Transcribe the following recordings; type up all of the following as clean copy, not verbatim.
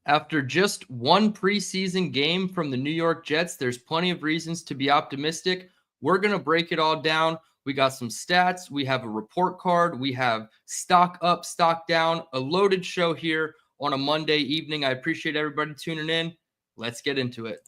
After just one preseason game from the New York Jets, there's plenty of reasons to be optimistic. We're going to break it all down. We got some stats. We have a report card. We have stock up, stock down, a loaded show here on a Monday evening. I appreciate everybody tuning in. Let's get into it.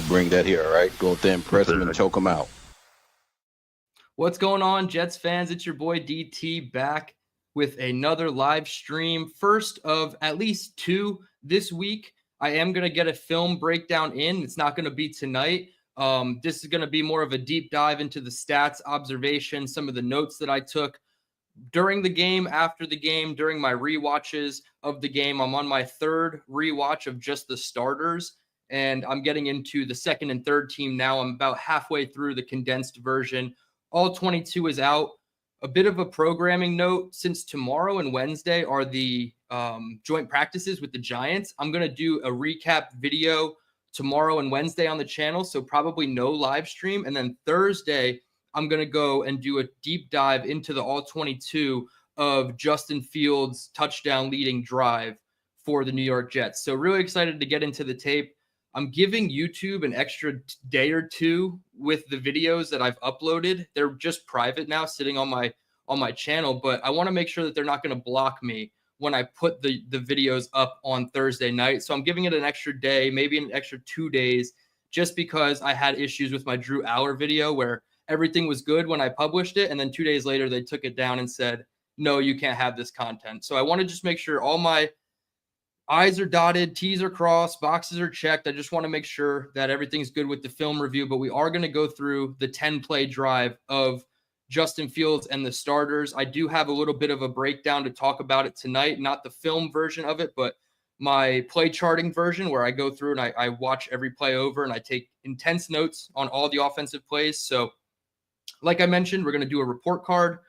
Bring that here, all right? Go up there and press them and choke them out. What's going on, Jets fans? It's your boy DT back with another live stream. First of at least two this week. I am going to get a film breakdown in. It's not going to be tonight. This is going to be more of a deep dive into the stats, observations, some of the notes that I took during the game, after the game, during my rewatches of the game. I'm on my third rewatch of just the starters. And I'm getting into the second and third team now. I'm about halfway through the condensed version. All 22 is out. A bit of a programming note, since tomorrow and Wednesday are the joint practices with the Giants, I'm going to do a recap video tomorrow and Wednesday on the channel, so probably no live stream. And then Thursday, I'm going to go and do a deep dive into the all 22 of Justin Fields' touchdown leading drive for the New York Jets. So really excited to get into the tape. I'm giving YouTube an extra day or two with the videos that I've uploaded. They're just private now, sitting on my channel, but I want to make sure that they're not going to block me when I put the videos up on Thursday night. So I'm giving it an extra day, maybe an extra 2 days, just because I had issues with my Drew Aller video where everything was good when I published it, and then 2 days later they took it down and said, no, you can't have this content. So I want to just make sure all my I's are dotted, T's are crossed, boxes are checked. I just want to make sure that everything's good with the film review, but we are going to go through the 10-play drive of Justin Fields and the starters. I do have a little bit of a breakdown to talk about it tonight, not the film version of it, but my play charting version where I go through and I watch every play over and I take intense notes on all the offensive plays. So like I mentioned, we're going to do a report card.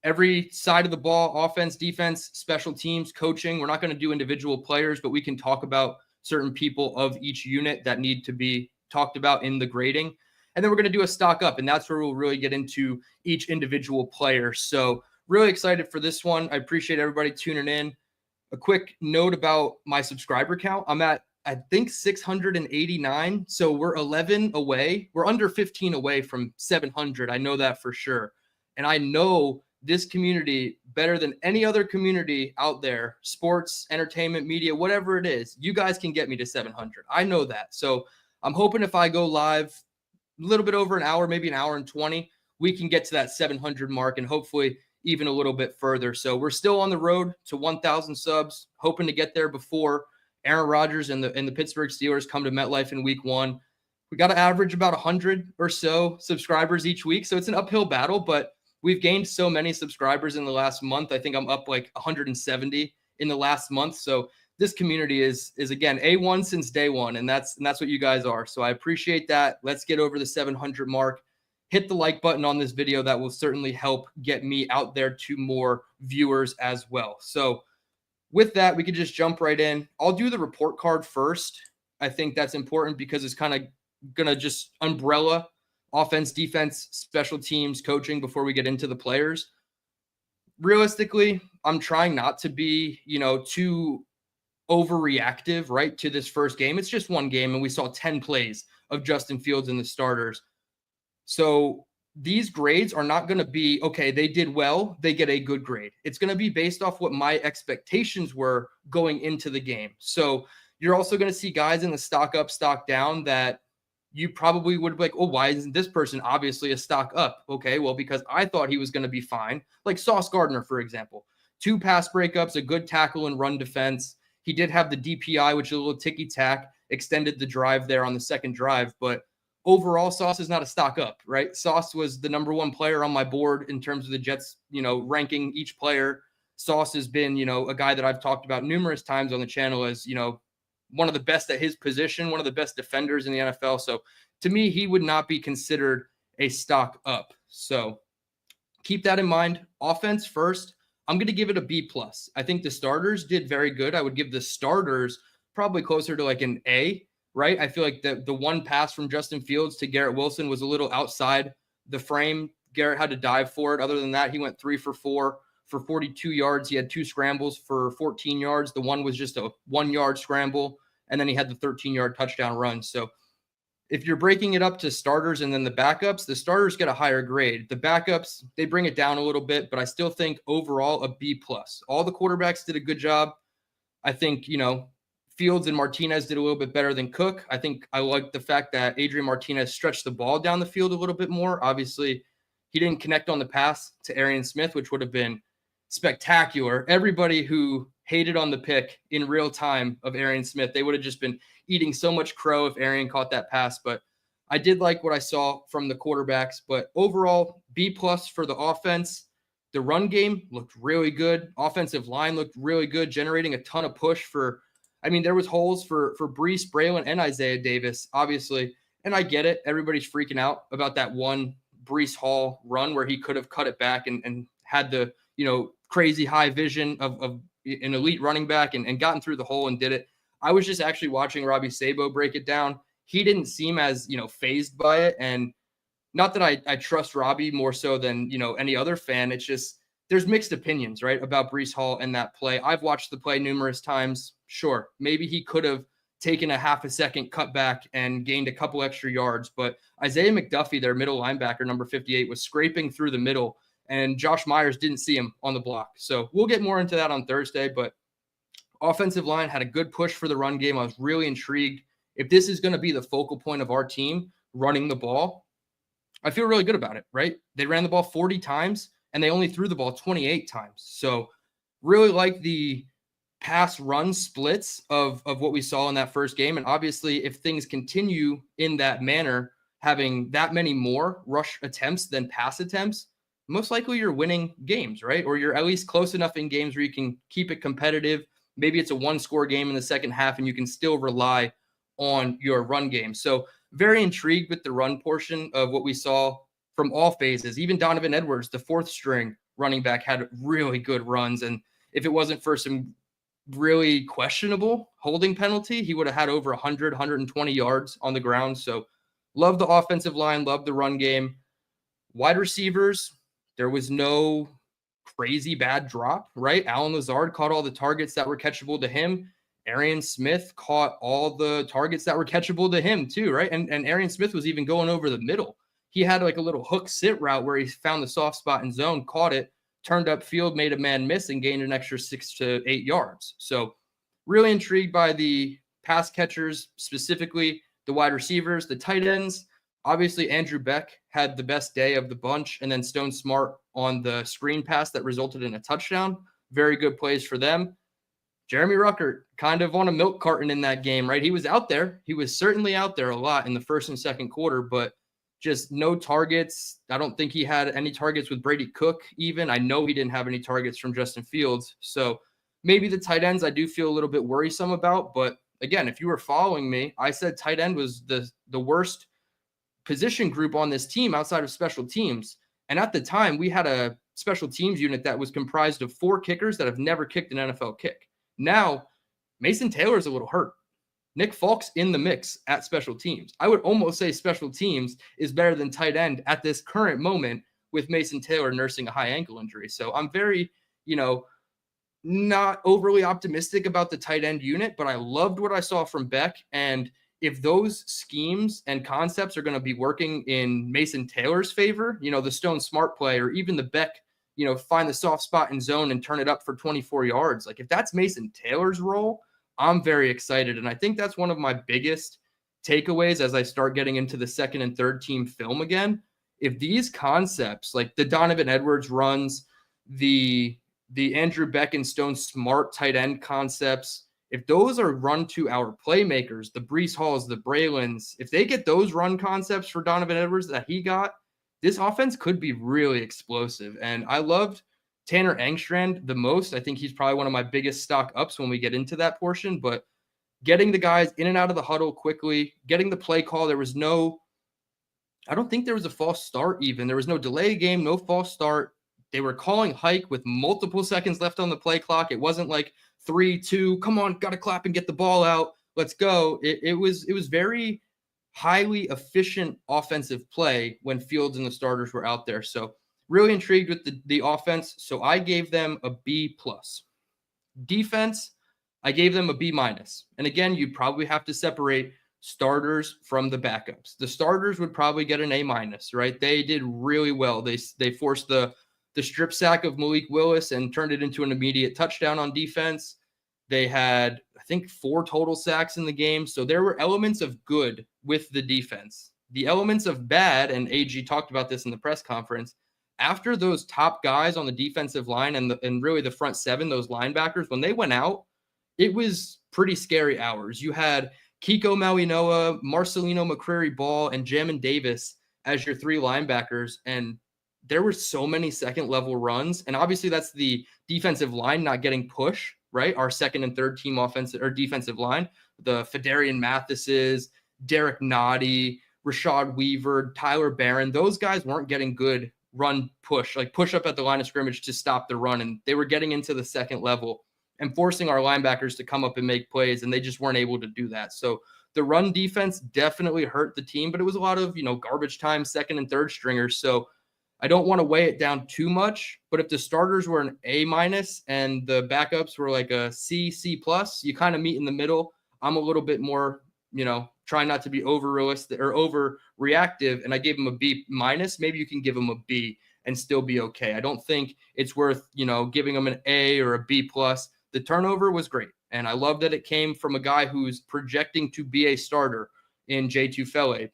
Every side of the ball, offense, defense, special teams, coaching. We're not going to do individual players, but we can talk about certain people of each unit that need to be talked about in the grading. And then we're going to do a stock up, and that's where we'll really get into each individual player. So really excited for this one. I appreciate everybody tuning in. A quick note about my subscriber count. I'm at, I think, 689. So we're 11 away. We're under 15 away from 700. I know that for sure. And I know this community better than any other community out there, sports, entertainment, media, whatever it is. You guys can get me to 700. I know that. So I'm hoping if I go live a little bit over an hour, maybe an hour and 20, we can get to that 700 mark and hopefully even a little bit further. So we're still on the road to 1,000 subs, hoping to get there before Aaron Rodgers and the Pittsburgh Steelers come to MetLife in week 1. We got to average about 100 or so subscribers each week. So it's an uphill battle, but we've gained so many subscribers in the last month. I think I'm up like 170 in the last month. So this community is again A1 since day one, and that's what you guys are. So I appreciate that. Let's get over the 700 mark. Hit the like button on this video. That will certainly help get me out there to more viewers as well. So with that, we could just jump right in. I'll do the report card first. I think that's important because it's kind of gonna just umbrella offense, defense, special teams, coaching before we get into the players. Realistically, I'm trying not to be, too overreactive, right, to this first game. It's just one game, and we saw 10 plays of Justin Fields and the starters. So these grades are not going to be, okay, they did well, they get a good grade. It's going to be based off what my expectations were going into the game. So you're also going to see guys in the stock up, stock down that you probably would be like, oh, why isn't this person obviously a stock up? Okay, well, because I thought he was going to be fine. Like Sauce Gardner, for example. 2 pass breakups, a good tackle and run defense. He did have the DPI, which is a little ticky-tack, extended the drive there on the second drive. But overall, Sauce is not a stock up, right? Sauce was the number 1 player on my board in terms of the Jets, ranking each player. Sauce has been, a guy that I've talked about numerous times on the channel as, one of the best at his position, one of the best defenders in the NFL. So to me, he would not be considered a stock up. So keep that in mind. Offense first, I'm going to give it a B+. I think the starters did very good. I would give the starters probably closer to like an A, right? I feel like the one pass from Justin Fields to Garrett Wilson was a little outside the frame. Garrett had to dive for it. Other than that, he went 3 for 4 for 42 yards. He had 2 scrambles for 14 yards. The one was just a 1-yard scramble, and then he had the 13-yard touchdown run. So if you're breaking it up to starters and then the backups, the starters get a higher grade. The backups, they bring it down a little bit, but I still think overall a B+. All the quarterbacks did a good job. I think, Fields and Martinez did a little bit better than Cook. I think I like the fact that Adrian Martinez stretched the ball down the field a little bit more. Obviously, he didn't connect on the pass to Arian Smith, which would have been spectacular. Everybody who hated on the pick in real time of Arian Smith, they would have just been eating so much crow if Arian caught that pass. But I did like what I saw from the quarterbacks. But overall, B+ for the offense. The run game looked really good. Offensive line looked really good, generating a ton of push for – there was holes for Breece, Braylon, and Isaiah Davis, obviously. And I get it. Everybody's freaking out about that one Breece Hall run where he could have cut it back and had the, crazy high vision of an elite running back and gotten through the hole and did it. I was just actually watching Robbie Sabo break it down. He didn't seem as, fazed by it. And not that I trust Robbie more so than, any other fan. It's just there's mixed opinions, right, about Breece Hall and that play. I've watched the play numerous times. Sure, maybe he could have taken a half a second cut back and gained a couple extra yards. But Isaiah McDuffie, their middle linebacker, number 58, was scraping through the middle, and Josh Myers didn't see him on the block. So we'll get more into that on Thursday. But offensive line had a good push for the run game. I was really intrigued. If this is going to be the focal point of our team, running the ball, I feel really good about it, right? They ran the ball 40 times, and they only threw the ball 28 times. So really like the pass-run splits of what we saw in that first game. And obviously, if things continue in that manner, having that many more rush attempts than pass attempts, most likely you're winning games, right? Or you're at least close enough in games where you can keep it competitive. Maybe it's a one-score game in the second half, and you can still rely on your run game. So very intrigued with the run portion of what we saw from all phases. Even Donovan Edwards, the fourth string running back, had really good runs. And if it wasn't for some really questionable holding penalty, he would have had over 100, 120 yards on the ground. So love the offensive line, love the run game. Wide receivers, there was no crazy bad drop, right? Allen Lazard caught all the targets that were catchable to him. Arian Smith caught all the targets that were catchable to him too, right? And Arian Smith was even going over the middle. He had like a little hook sit route where he found the soft spot in zone, caught it, turned upfield, made a man miss, and gained an extra 6 to 8 yards. So really intrigued by the pass catchers, specifically the wide receivers, the tight ends. Obviously, Andrew Beck had the best day of the bunch, and then Stone Smart on the screen pass that resulted in a touchdown. Very good plays for them. Jeremy Ruckert kind of on a milk carton in that game, right? He was out there. He was certainly out there a lot in the first and second quarter, but just no targets. I don't think he had any targets with Brady Cook even. I know he didn't have any targets from Justin Fields. So maybe the tight ends I do feel a little bit worrisome about. But again, if you were following me, I said tight end was the worst position group on this team outside of special teams. And at the time, we had a special teams unit that was comprised of 4 kickers that have never kicked an NFL kick. Now, Mason Taylor's a little hurt. Nick Falk's in the mix at special teams. I would almost say special teams is better than tight end at this current moment with Mason Taylor nursing a high ankle injury. So I'm very, not overly optimistic about the tight end unit, but I loved what I saw from Beck. And if those schemes and concepts are going to be working in Mason Taylor's favor, the Stone Smart play, or even the Beck, find the soft spot in zone and turn it up for 24 yards. Like if that's Mason Taylor's role, I'm very excited. And I think that's one of my biggest takeaways as I start getting into the second and third team film again. If these concepts, like the Donovan Edwards runs, the Andrew Beck and Stone Smart tight end concepts, if those are run to our playmakers, the Breece Halls, the Braylons, if they get those run concepts for Donovan Edwards that he got, this offense could be really explosive. And I loved Tanner Engstrand the most. I think he's probably one of my biggest stock ups when we get into that portion, but getting the guys in and out of the huddle quickly, getting the play call. I don't think there was a false start even. There was no delay game, no false start. They were calling hike with multiple seconds left on the play clock. It wasn't like 3, 2, come on, got to clap and get the ball out. Let's go. It was very highly efficient offensive play when Fields and the starters were out there. So really intrigued with the offense. So I gave them a B+. Defense, I gave them a B-. And again, you probably have to separate starters from the backups. The starters would probably get an A-, right? They did really well. They forced the strip sack of Malik Willis and turned it into an immediate touchdown on defense. They had, I think, 4 total sacks in the game. So there were elements of good with the defense. The elements of bad, and AG talked about this in the press conference, after those top guys on the defensive line and really the front 7, those linebackers, when they went out, it was pretty scary hours. You had Kiko Malinois, Marcelino McCreary-Ball, and Jamin Davis as your 3 linebackers, and there were so many second-level runs, and obviously that's the defensive line not getting push, right? Our second and third team offensive or defensive line, the Fedarian Mathises, Derek Noddy, Rashad Weaver, Tyler Barron, those guys weren't getting good run push, like push up at the line of scrimmage to stop the run, and they were getting into the second level and forcing our linebackers to come up and make plays, and they just weren't able to do that. So the run defense definitely hurt the team, but it was a lot of, garbage time, second and third stringers. So I don't want to weigh it down too much, but if the starters were an A- and the backups were like a C+, you kind of meet in the middle. I'm a little bit more, trying not to be over realistic or overreactive, and I gave them a B-. Maybe you can give them a B and still be okay. I don't think it's worth, giving them an A or a B+. The turnover was great, and I love that it came from a guy who's projecting to be a starter in J2 Fele.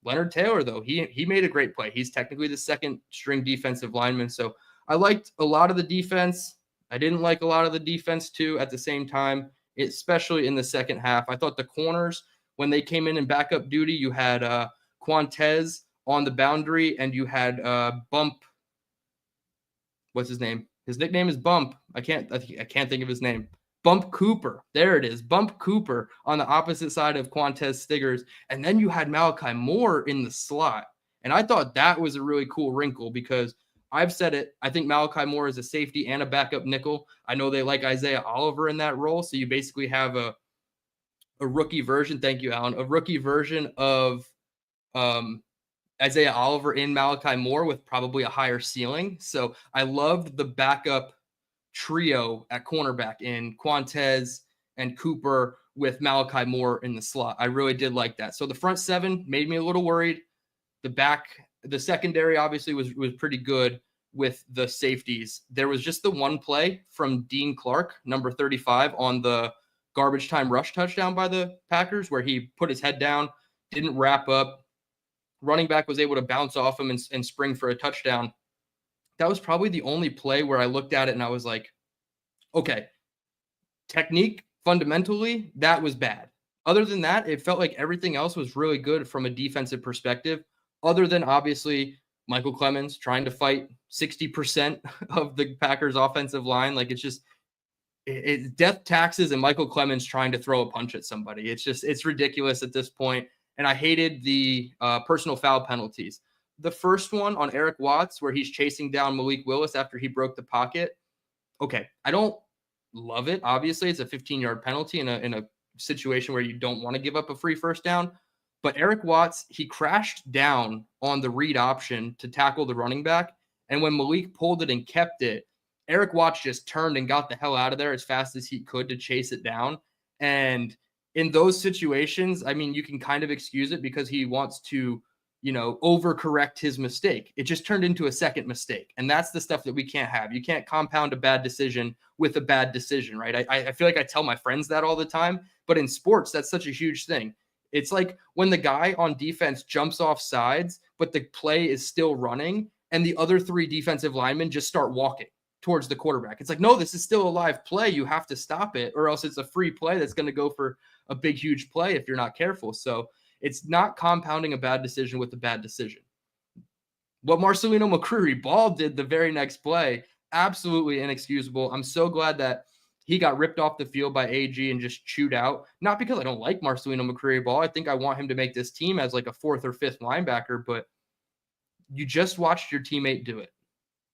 Leonard Taylor, though, he made a great play. He's technically the second string defensive lineman. So I liked a lot of the defense. I didn't like a lot of the defense, too, at the same time, especially in the second half. I thought the corners, when they came in backup duty, you had Quantez on the boundary, and you had Bump. What's his name? His nickname is Bump. I can't think of his name. Bump Cooper. There it is. Bump Cooper on the opposite side of Quantez Stiggers. And then you had Malachi Moore in the slot. And I thought that was a really cool wrinkle because I've said it. I think Malachi Moore is a safety and a backup nickel. I know they like Isaiah Oliver in that role. So you basically have a rookie version. Thank you, Alan. A rookie version of Isaiah Oliver in Malachi Moore with probably a higher ceiling. So I loved the backup trio at cornerback in Quantez and Cooper with Malachi Moore in the slot. I really did like that. So the front 7 made me a little worried. The secondary obviously was pretty good with the safeties. There was just the one play from Dean Clark, number 35, on the garbage time rush touchdown by the Packers where he put his head down, didn't wrap up. Running back was able to bounce off him and spring for a touchdown. That was probably the only play where I looked at it and I was like, okay, technique, fundamentally, that was bad. Other than that, it felt like everything else was really good from a defensive perspective, other than obviously Michael Clemens trying to fight 60% of the Packers offensive line. Like it's death taxes and Michael Clemens trying to throw a punch at somebody. It's ridiculous at this point. And I hated the personal foul penalties. The first one on Eric Watts, where he's chasing down Malik Willis after he broke the pocket. Okay, I don't love it. Obviously, it's a 15-yard penalty in a situation where you don't want to give up a free first down. But Eric Watts, he crashed down on the read option to tackle the running back. And when Malik pulled it and kept it, Eric Watts just turned and got the hell out of there as fast as he could to chase it down. And in those situations, I mean, you can kind of excuse it because he wants to overcorrect his mistake. It just turned into a second mistake. And that's the stuff that we can't have. You can't compound a bad decision with a bad decision, right? I feel like I tell my friends that all the time, but in sports, that's such a huge thing. It's like when the guy on defense jumps off sides, but the play is still running and the other 3 defensive linemen just start walking towards the quarterback. It's like, no, this is still a live play. You have to stop it or else it's a free play that's going to go for a big, huge play if you're not careful. So it's not compounding a bad decision with a bad decision. What Marcelino McCreary-Ball did the very next play, absolutely inexcusable. I'm so glad that he got ripped off the field by AG and just chewed out. Not because I don't like Marcelino McCreary-Ball. I think I want him to make this team as like a 4th or 5th linebacker, but you just watched your teammate do it.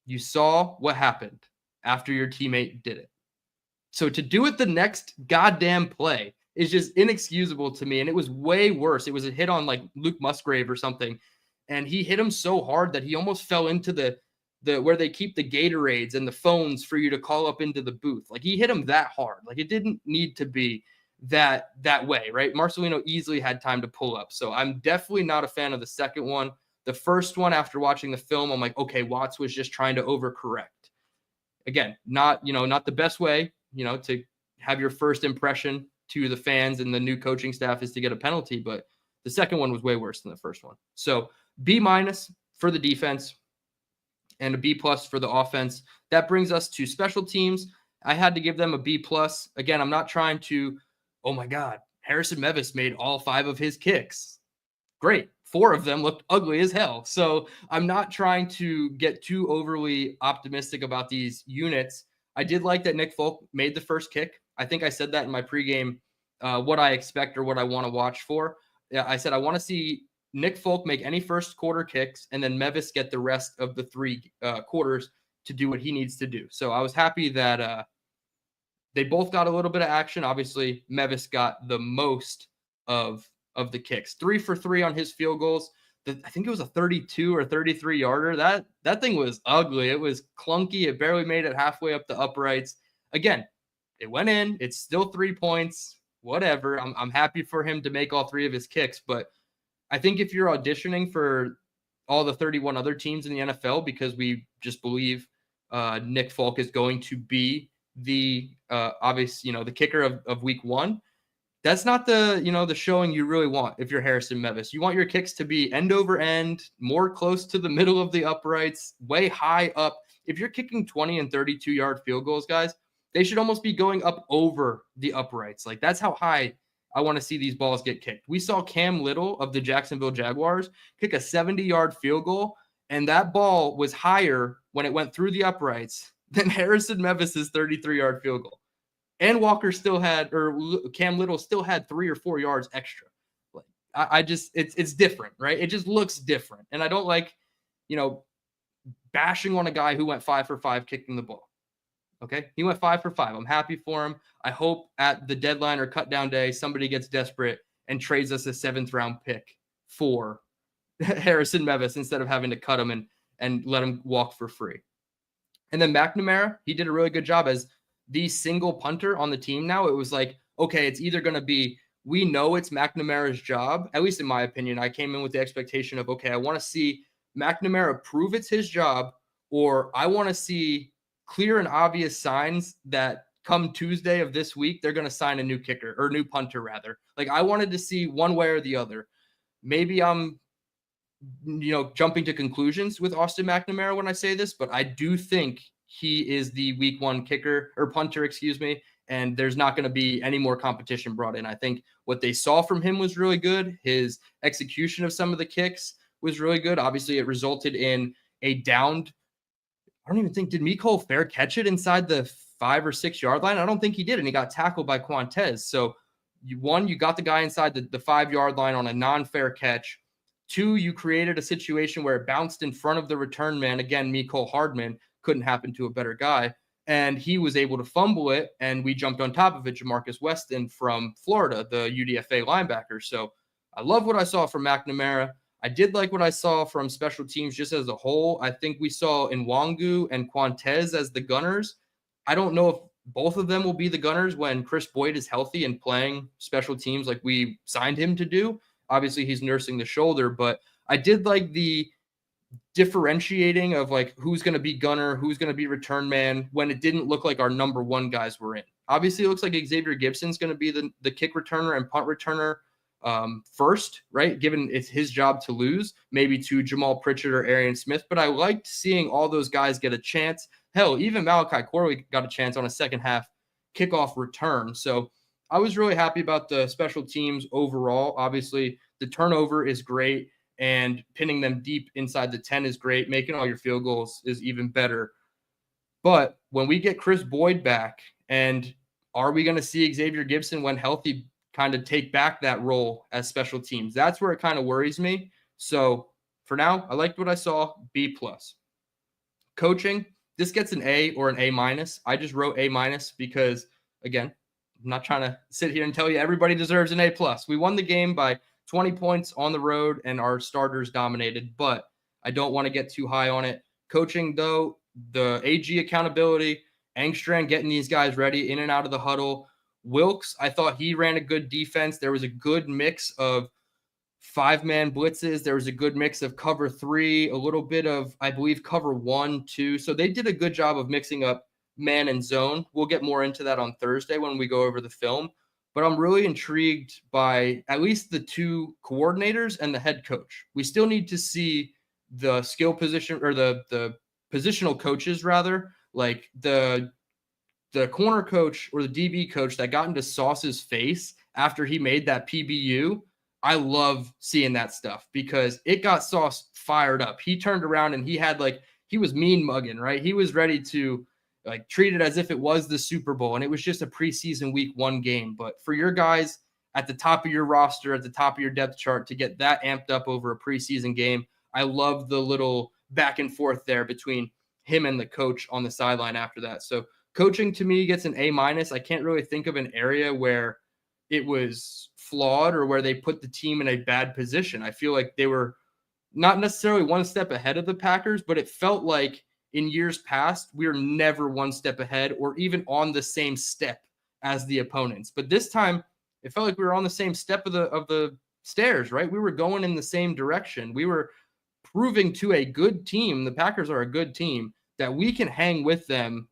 You saw what happened after your teammate did it. So to do it the next goddamn play is just inexcusable to me. And it was way worse. It was a hit on like Luke Musgrave or something. And he hit him so hard that he almost fell into the where they keep the Gatorades and the phones for you to call up into the booth. Like he hit him that hard. Like it didn't need to be that way, right? Marcelino easily had time to pull up. So I'm definitely not a fan of the second one. The first one, after watching the film, I'm like, okay, Watts was just trying to overcorrect. Again, not the best way, to have your first impression to the fans and the new coaching staff is to get a penalty, but the second one was way worse than the first one. So B- for the defense and a B+ for the offense. That brings us to special teams. I had to give them a B+. Again, I'm not trying to, oh my God, Harrison Mevis made all 5 of his kicks. Great. 4 of them looked ugly as hell. So I'm not trying to get too overly optimistic about these units. I did like that Nick Folk made the first kick. I think I said that in my pregame, what I expect or what I want to watch for. I said I want to see Nick Folk make any first quarter kicks and then Mevis get the rest of the 3 quarters to do what he needs to do. So I was happy that they both got a little bit of action. Obviously, Mevis got the most of the kicks. 3 for 3 on his field goals. I think it was a 32 or 33 yarder. That thing was ugly. It was clunky. It barely made it halfway up the uprights. Again, it went in. It's still 3 points. Whatever. I'm happy for him to make all 3 of his kicks. But I think if you're auditioning for all the 31 other teams in the NFL because we just believe Nick Folk is going to be the obvious, the kicker of week 1, that's not the showing you really want if you're Harrison Mevis. You want your kicks to be end over end, more close to the middle of the uprights, way high up. If you're kicking 20 and 32-yard field goals, guys, they should almost be going up over the uprights. Like that's how high I want to see these balls get kicked. We saw Cam Little of the Jacksonville Jaguars kick a 70-yard field goal, and that ball was higher when it went through the uprights than Harrison Mevis's 33-yard field goal. And Walker still had, or Cam Little still had 3 or 4 yards extra. Like I just, it's different, right? It just looks different. And I don't like, bashing on a guy who went 5 for 5 kicking the ball. Okay. He went 5 for 5. I'm happy for him. I hope at the deadline or cut down day, somebody gets desperate and trades us a 7th round pick for Harrison Mevis instead of having to cut him and let him walk for free. And then McNamara, he did a really good job as the single punter on the team now. It was like, okay, it's either going to be, we know it's McNamara's job, at least in my opinion. I came in with the expectation of, okay, I want to see McNamara prove it's his job, or I want to see clear and obvious signs that come Tuesday of this week, they're going to sign a new kicker or new punter rather. Like I wanted to see one way or the other. Maybe I'm jumping to conclusions with Austin McNamara when I say this, but I do think he is the week 1 kicker or punter, excuse me, and there's not going to be any more competition brought in. I think what they saw from him was really good. His execution of some of the kicks was really good. Obviously, it resulted in a downed, I don't even think, did Mecole Fair catch it inside the 5 or 6 yard line? I don't think he did, and he got tackled by Quantez. So, you got the guy inside the 5 yard line on a non-fair catch. 2, you created a situation where it bounced in front of the return man. Again, Mecole Hardman, couldn't happen to a better guy. And he was able to fumble it, and we jumped on top of it, Jamarcus Weston from Florida, the UDFA linebacker. So I love what I saw from McNamara. I did like what I saw from special teams just as a whole. I think we saw Nwangu and Quantez as the gunners. I don't know if both of them will be the gunners when Chris Boyd is healthy and playing special teams like we signed him to do. Obviously, he's nursing the shoulder, but I did like the differentiating of like who's going to be gunner, who's going to be return man when it didn't look like our number 1 guys were in. Obviously, it looks like Xavier Gibson's going to be the kick returner and punt returner first, right? Given it's his job to lose, maybe to Jamal Pritchard or Arian Smith. But I liked seeing all those guys get a chance. Hell, even Malachi Corley got a chance on a second half kickoff return. So I was really happy about the special teams overall. Obviously, the turnover is great, and pinning them deep inside the 10 is great. Making all your field goals is even better. But when we get Chris Boyd back, and are we going to see Xavier Gibson, when healthy, kind of take back that role as special teams? That's where it kind of worries me. So for now, I liked what I saw. B+. Coaching, this gets an A or an A-. I just wrote A- because, again, I'm not trying to sit here and tell you everybody deserves an A+. We won the game by 20 points on the road, and our starters dominated, but I don't want to get too high on it. Coaching, though, the AG accountability, Engstrand getting these guys ready in and out of the huddle. Wilkes, I thought he ran a good defense. There was a good mix of 5-man blitzes. There was a good mix of cover 3, a little bit of, I believe, cover 1, 2. So they did a good job of mixing up man and zone. We'll get more into that on Thursday when we go over the film. But I'm really intrigued by at least the 2 coordinators and the head coach. We still need to see the skill position, or the positional coaches, rather, like the corner coach or the DB coach that got into Sauce's face after he made that PBU. I love seeing that stuff because it got Sauce fired up. He turned around and he was mean mugging, right? He was ready to treat it as if it was the Super Bowl, and it was just a preseason week 1 game. But for your guys at the top of your roster, at the top of your depth chart, to get that amped up over a preseason game, I love the little back and forth there between him and the coach on the sideline after that. So coaching to me gets an A-. I can't really think of an area where it was flawed or where they put the team in a bad position. I feel like they were not necessarily one step ahead of the Packers, but it felt like in years past, we were never one step ahead or even on the same step as the opponents. But this time, it felt like we were on the same step of the stairs, right? We were going in the same direction. We were proving to a good team, the Packers are a good team, that we can hang with them.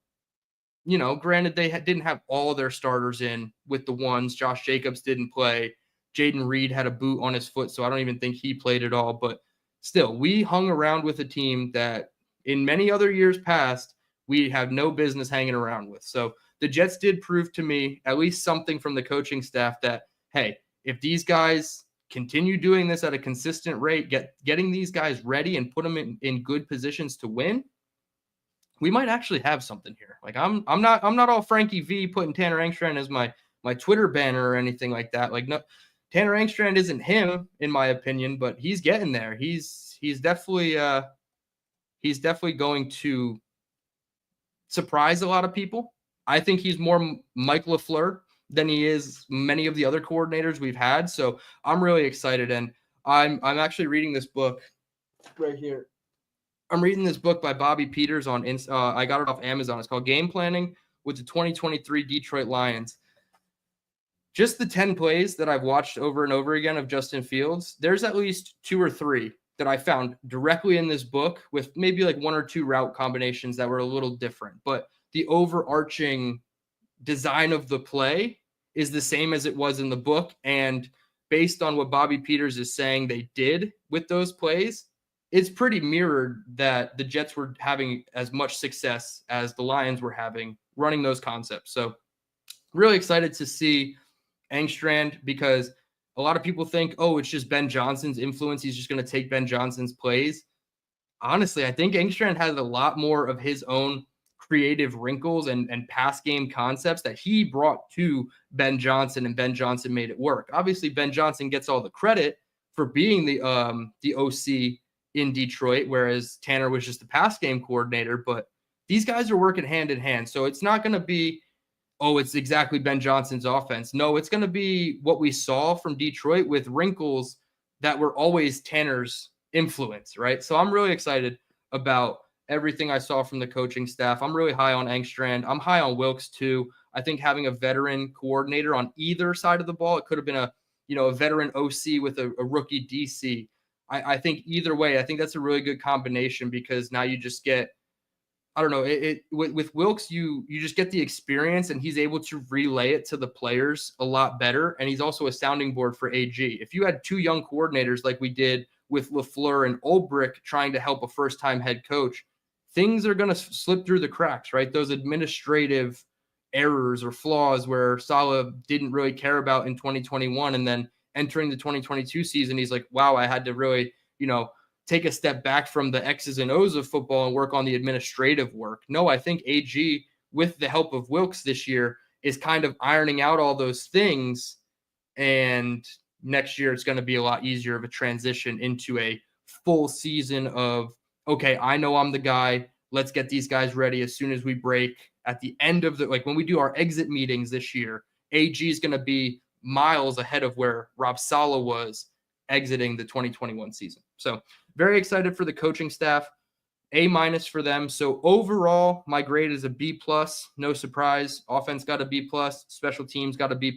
You know, granted, they didn't have all their starters in with the ones. Josh Jacobs didn't play. Jaden Reed had a boot on his foot, so I don't even think he played at all. But still, we hung around with a team that in many other years past, we have no business hanging around with. So the Jets did prove to me, at least something from the coaching staff, that, hey, if these guys continue doing this at a consistent rate, getting these guys ready and put them in good positions to win, we might actually have something here. Like I'm not all Frankie V putting Tanner Engstrand as my Twitter banner or anything like that. Like, no, Tanner Engstrand isn't him in my opinion, but he's getting there. He's definitely going to surprise a lot of people. I think he's more Mike LaFleur than he is many of the other coordinators we've had. So I'm really excited, and I'm actually reading this book right here. I'm reading this book by Bobby Peters on I got it off Amazon. It's called Game Planning with the 2023 Detroit Lions. Just the 10 plays that I've watched over and over again of Justin Fields, there's at least 2 or 3 that I found directly in this book with maybe like 1 or 2 route combinations that were a little different. But the overarching design of the play is the same as it was in the book. And based on what Bobby Peters is saying they did with those plays, it's pretty mirrored that the Jets were having as much success as the Lions were having running those concepts. So really excited to see Engstrand, because a lot of people think, oh, it's just Ben Johnson's influence. He's just going to take Ben Johnson's plays. Honestly, I think Engstrand has a lot more of his own creative wrinkles and pass game concepts that he brought to Ben Johnson, and Ben Johnson made it work. Obviously, Ben Johnson gets all the credit for being the OC in Detroit, whereas Tanner was just the pass game coordinator. But these guys are working hand in hand. So it's not going to be, oh, it's exactly Ben Johnson's offense. No, it's going to be what we saw from Detroit with wrinkles that were always Tanner's influence, right? So I'm really excited about everything I saw from the coaching staff. I'm really high on Engstrand. I'm high on Wilkes too. I think having a veteran coordinator on either side of the ball, it could have been a veteran OC with a rookie DC. I think either way, I think that's a really good combination, because now you just get, I don't know, with Wilkes, you just get the experience, and he's able to relay it to the players a lot better. And he's also a sounding board for AG. If you had 2 young coordinators like we did with LaFleur and Ulbrich trying to help a first-time head coach, things are going to slip through the cracks, right? Those administrative errors or flaws where Saleh didn't really care about in 2021, and then entering the 2022 season, he's like, wow, I had to really, take a step back from the X's and O's of football and work on the administrative work. No, I think AG, with the help of Wilkes this year, is kind of ironing out all those things. And next year, it's going to be a lot easier of a transition into a full season of, okay, I know I'm the guy. Let's get these guys ready as soon as we break. At the end of like when we do our exit meetings this year, AG is going to be miles ahead of where Rob Saleh was exiting the 2021 season. So very excited for the coaching staff. A- for them. So overall, my grade is a B+. No surprise. Offense got a B+. Special teams got a B+.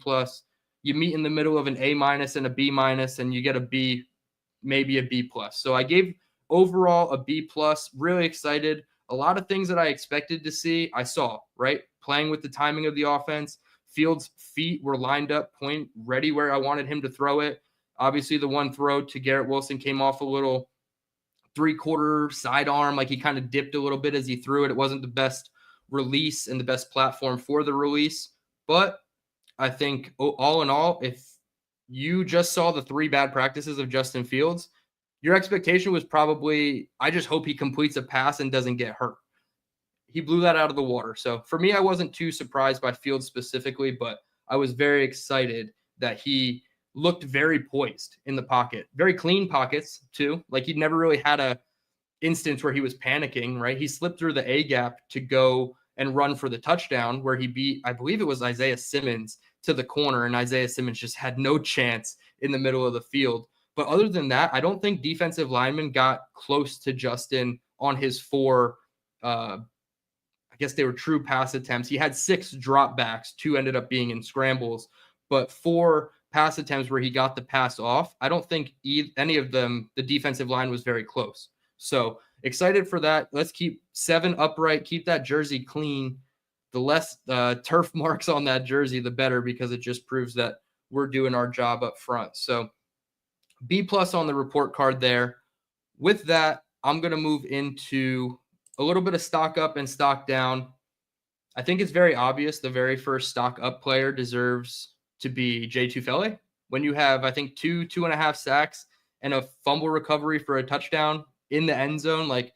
You meet in the middle of an A- and a B-, and you get a B, maybe a B+. So I gave overall a B+. Really excited. A lot of things that I expected to see, I saw, right? Playing with the timing of the offense. Fields' feet were lined up, point ready where I wanted him to throw it. Obviously, the one throw to Garrett Wilson came off a little three-quarter sidearm, like he kind of dipped a little bit as he threw it. It wasn't the best release and the best platform for the release. But I think all in all, if you just saw the 3 bad practices of Justin Fields, your expectation was probably, I just hope he completes a pass and doesn't get hurt. He blew that out of the water. So for me, I wasn't too surprised by Fields specifically, but I was very excited that he looked very poised in the pocket. Very clean pockets, too. Like he'd never really had a instance where he was panicking, right? He slipped through the A gap to go and run for the touchdown where he beat, I believe it was Isaiah Simmons to the corner, and Isaiah Simmons just had no chance in the middle of the field. But other than that, I don't think defensive linemen got close to Justin on his 4, I guess they were true pass attempts. He had 6 dropbacks, 2 ended up being in scrambles, but 4 pass attempts where he got the pass off. I don't think any of them, the defensive line was very close. So excited for that. Let's keep 7 upright, keep that jersey clean. The less turf marks on that jersey, the better, because it just proves that we're doing our job up front. So B+ on the report card there. With that, I'm going to move into a little bit of stock up and stock down. I think it's very obvious the very first stock up player deserves to be Jay Tufele. When you have, I think, 2.5 sacks and a fumble recovery for a touchdown in the end zone, like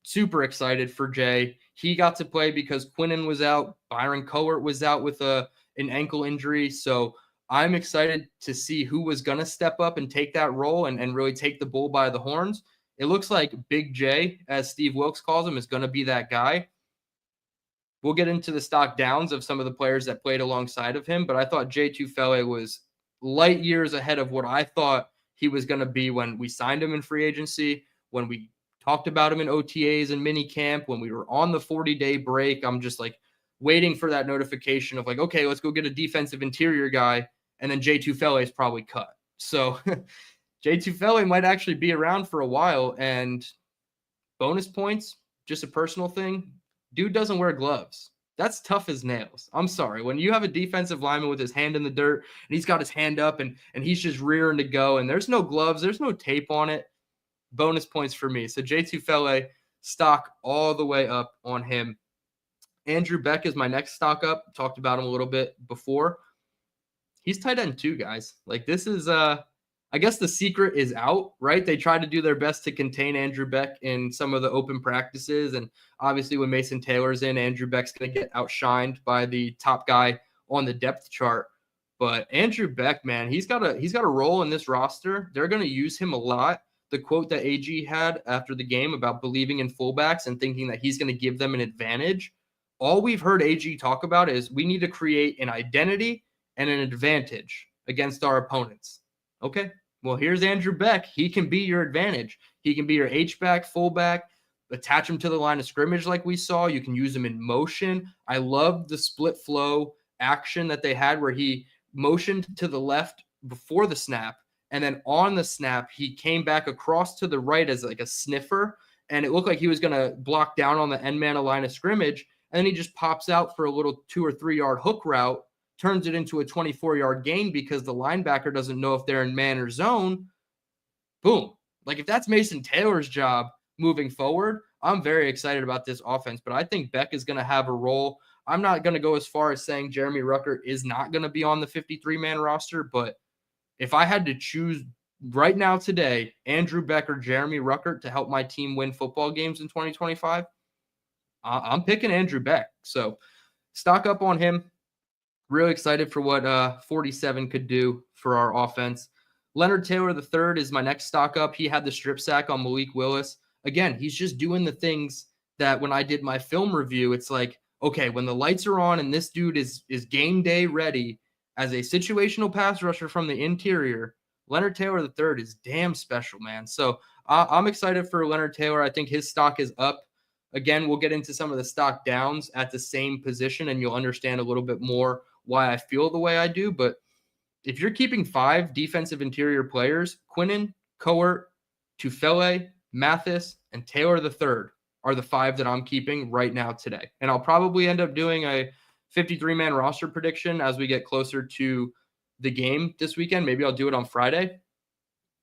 super excited for Jay. He got to play because Quinnen was out. Byron Cowart was out with an ankle injury. So I'm excited to see who was going to step up and take that role and really take the bull by the horns. It looks like Big J, as Steve Wilkes calls him, is going to be that guy. We'll get into the stock downs of some of the players that played alongside of him, but I thought Jay Tufele was light years ahead of what I thought he was going to be when we signed him in free agency, when we talked about him in OTAs and mini camp, when we were on the 40-day break. I'm just like waiting for that notification of like, okay, let's go get a defensive interior guy, and then Jay Tufele is probably cut. So Jay Tufele might actually be around for a while, and bonus points, just a personal thing. Dude doesn't wear gloves. That's tough as nails. I'm sorry. When you have a defensive lineman with his hand in the dirt and he's got his hand up and he's just rearing to go and there's no gloves, there's no tape on it, bonus points for me. So Jay Tufele, stock all the way up on him. Andrew Beck is my next stock up. Talked about him a little bit before. He's tight end too, guys. Like this is I guess the secret is out, right? They tried to do their best to contain Andrew Beck in some of the open practices. And obviously when Mason Taylor's in, Andrew Beck's going to get outshined by the top guy on the depth chart. But Andrew Beck, man, he's got a role in this roster. They're going to use him a lot. The quote that AG had after the game about believing in fullbacks and thinking that he's going to give them an advantage. All we've heard AG talk about is we need to create an identity and an advantage against our opponents. Okay. Well, here's Andrew Beck. He can be your advantage. He can be your H-back, fullback, attach him to the line of scrimmage like we saw. You can use him in motion. I love the split flow action that they had where he motioned to the left before the snap, and then on the snap, he came back across to the right as like a sniffer, and it looked like he was going to block down on the end man of line of scrimmage, and then he just pops out for a little 2 or 3 yard hook route, turns it into a 24-yard gain because the linebacker doesn't know if they're in man or zone. Boom. Like if that's Mason Taylor's job moving forward, I'm very excited about this offense, but I think Beck is going to have a role. I'm not going to go as far as saying Jeremy Ruckert is not going to be on the 53-man roster, but if I had to choose right now today, Andrew Beck or Jeremy Ruckert to help my team win football games in 2025, I'm picking Andrew Beck. So stock up on him. Really excited for what 47 could do for our offense. Leonard Taylor III is my next stock up. He had the strip sack on Malik Willis. Again, he's just doing the things that when I did my film review, it's like, okay, when the lights are on and this dude is game day ready as a situational pass rusher from the interior, Leonard Taylor III is damn special, man. So I'm excited for Leonard Taylor. I think his stock is up. Again, we'll get into some of the stock downs at the same position, and you'll understand a little bit more why I feel the way I do. But if you're keeping 5 defensive interior players, Quinnen, Coert, Tufele, Mathis, and Taylor III are the 5 that I'm keeping right now today. And I'll probably end up doing a 53-man roster prediction as we get closer to the game this weekend. Maybe I'll do it on Friday.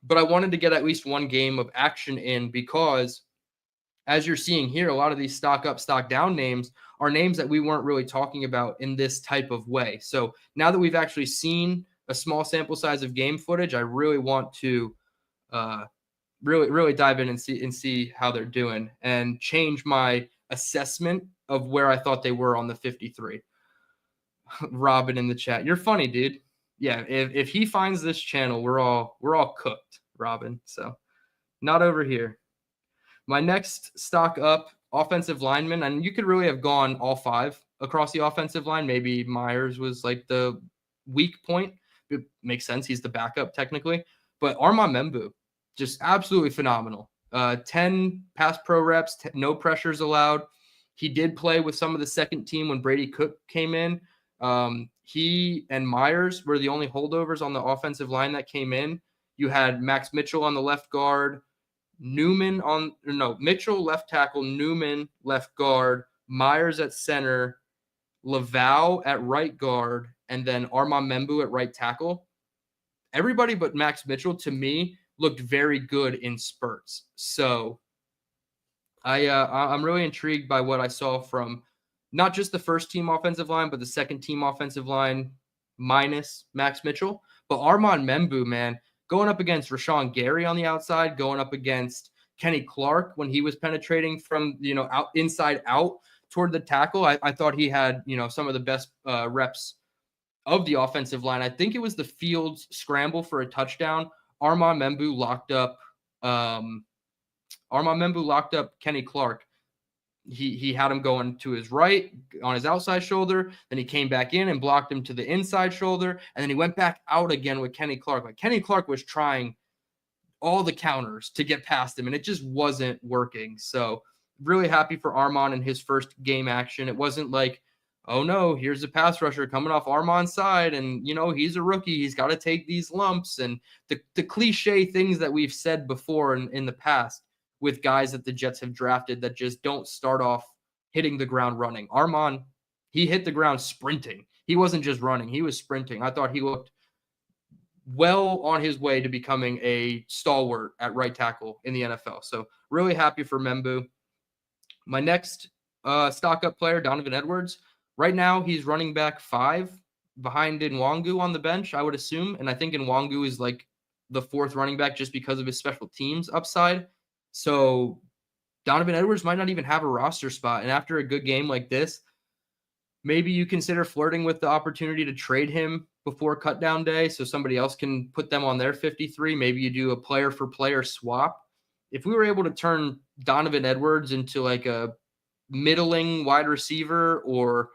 But I wanted to get at least one game of action in because, as you're seeing here, a lot of these stock up, stock down names are names that we weren't really talking about in this type of way. So now that we've actually seen a small sample size of game footage, I really want to really dive in and see how they're doing and change my assessment of where I thought they were on the 53. Robin in the chat, you're funny, dude. Yeah, if he finds this channel, we're all cooked, Robin. So not over here. My next stock up, offensive lineman, and you could really have gone all 5 across the offensive line. Maybe Myers was like the weak point. It makes sense. He's the backup technically. But Armand Membu, just absolutely phenomenal. 10 pass pro reps, no pressures allowed. He did play with some of the second team when Brady Cook came in. He and Myers were the only holdovers on the offensive line that came in. You had Max Mitchell on the left guard, Mitchell left tackle, Newman left guard, Myers at center, Laval at right guard, and then Armand Membu at right tackle. Everybody but Max Mitchell, to me, looked very good in spurts. So I'm really intrigued by what I saw from not just the first team offensive line, but the second team offensive line minus Max Mitchell. But Armand Membu, man, going up against Rashawn Gary on the outside, going up against Kenny Clark when he was penetrating from, out inside out toward the tackle. I thought he had, some of the best reps of the offensive line. I think it was the Fields scramble for a touchdown. Armand Membu locked up Kenny Clark. He had him going to his right on his outside shoulder. Then he came back in and blocked him to the inside shoulder. And then he went back out again with Kenny Clark. Like Kenny Clark was trying all the counters to get past him, and it just wasn't working. So really happy for Armand in his first game action. It wasn't like, oh no, here's a pass rusher coming off Armand's side, and he's a rookie. He's got to take these lumps and the cliche things that we've said before in the past with guys that the Jets have drafted that just don't start off hitting the ground running. Armand, he hit the ground sprinting. He wasn't just running. He was sprinting. I thought he looked well on his way to becoming a stalwart at right tackle in the NFL. So really happy for Membu. My next stock up player, Donovan Edwards. Right now, he's running back 5 behind Nwangu on the bench, I would assume. And I think Nwangu is like the 4th running back just because of his special teams upside. So Donovan Edwards might not even have a roster spot. And after a good game like this, maybe you consider flirting with the opportunity to trade him before cut down day so somebody else can put them on their 53. Maybe you do a player for player swap. If we were able to turn Donovan Edwards into like a middling wide receiver or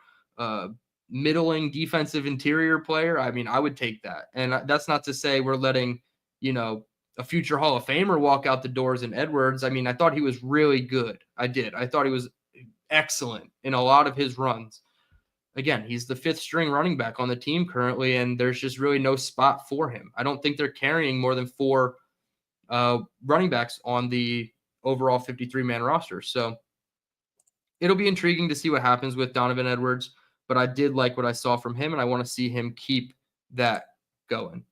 middling defensive interior player, I mean, I would take that. And that's not to say we're letting, a future Hall of Famer walk out the doors in Edwards. I mean, I thought he was really good. I did. I thought he was excellent in a lot of his runs. Again, he's the 5th string running back on the team currently, and there's just really no spot for him. I don't think they're carrying more than 4 running backs on the overall 53-man roster. So it'll be intriguing to see what happens with Donovan Edwards, but I did like what I saw from him, and I want to see him keep that going.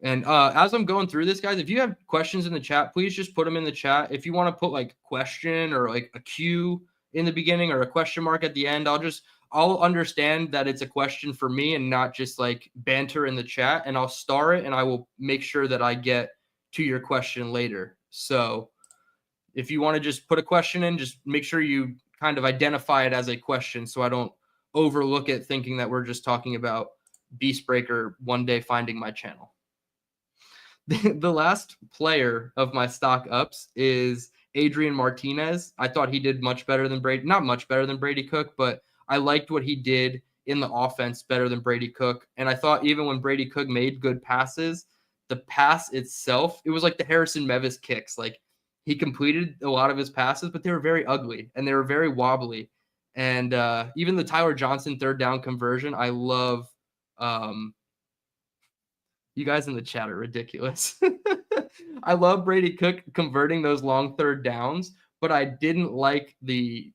And as I'm going through this, guys, if you have questions in the chat, please just put them in the chat. If you want to put like question or like a Q in the beginning or a question mark at the end, I'll understand that it's a question for me and not just like banter in the chat, and I'll star it, and I will make sure that I get to your question later. So if you want to just put a question in, just make sure you kind of identify it as a question so I don't overlook it thinking that we're just talking about Beastbreaker one day finding my channel. The last player of my stock ups is Adrian Martinez. I thought he did much better than Brady, not much better than Brady Cook, but I liked what he did in the offense better than Brady Cook. And I thought even when Brady Cook made good passes, the pass itself, it was like the Harrison Mevis kicks. Like he completed a lot of his passes, but they were very ugly and they were very wobbly. And even the Tyler Johnson third down conversion, I love. You guys in the chat are ridiculous. I love Brady Cook converting those long third downs, but I didn't like the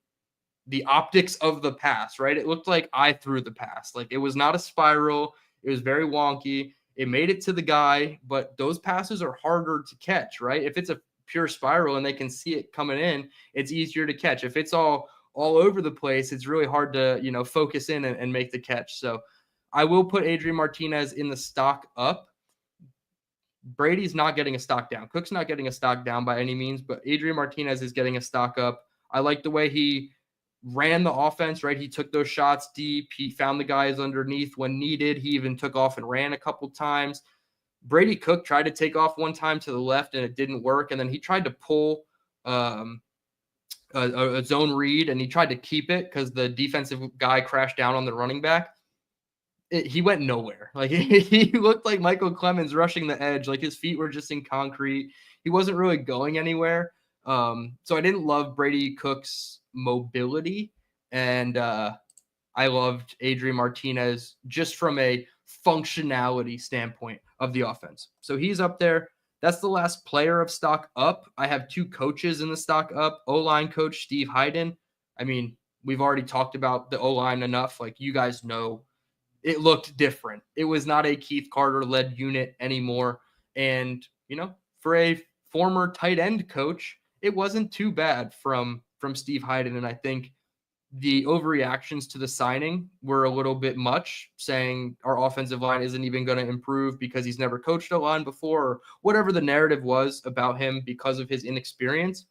optics of the pass, right? It looked like I threw the pass. Like it was not a spiral. It was very wonky. It made it to the guy, but those passes are harder to catch, right? If it's a pure spiral and they can see it coming in, it's easier to catch. If it's all over the place, it's really hard to, focus in and make the catch. So I will put Adrian Martinez in the stock up. Brady's not getting a stock down. Cook's not getting a stock down by any means, but Adrian Martinez is getting a stock up. I like the way he ran the offense, right? He took those shots deep. He found the guys underneath when needed. He even took off and ran a couple times. Brady Cook tried to take off one time to the left and it didn't work. And then he tried to pull a zone read and he tried to keep it because the defensive guy crashed down on the running back. He went nowhere. Like he looked like Michael Clemens rushing the edge. Like his feet were just in concrete. He wasn't really going anywhere. So I didn't love Brady Cook's mobility. And I loved Adrian Martinez just from a functionality standpoint of the offense. So he's up there. That's the last player of stock up. I have two coaches in the stock up. O-line coach Steve Hyden. I mean, we've already talked about the O-line enough. Like you guys know, it looked different. It was not a Keith Carter-led unit anymore. And, for a former tight end coach, it wasn't too bad from Steve Hyden. And I think the overreactions to the signing were a little bit much, saying our offensive line isn't even going to improve because he's never coached a line before, or whatever the narrative was about him because of his inexperience.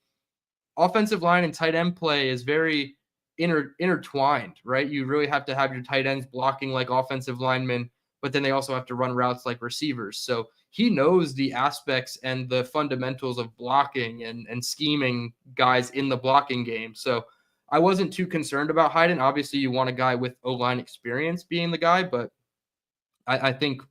Offensive line and tight end play is very intertwined, right? You really have to have your tight ends blocking like offensive linemen, but then they also have to run routes like receivers. So he knows the aspects and the fundamentals of blocking and scheming guys in the blocking game. So I wasn't too concerned about Hyden. Obviously, you want a guy with O-line experience being the guy, but I think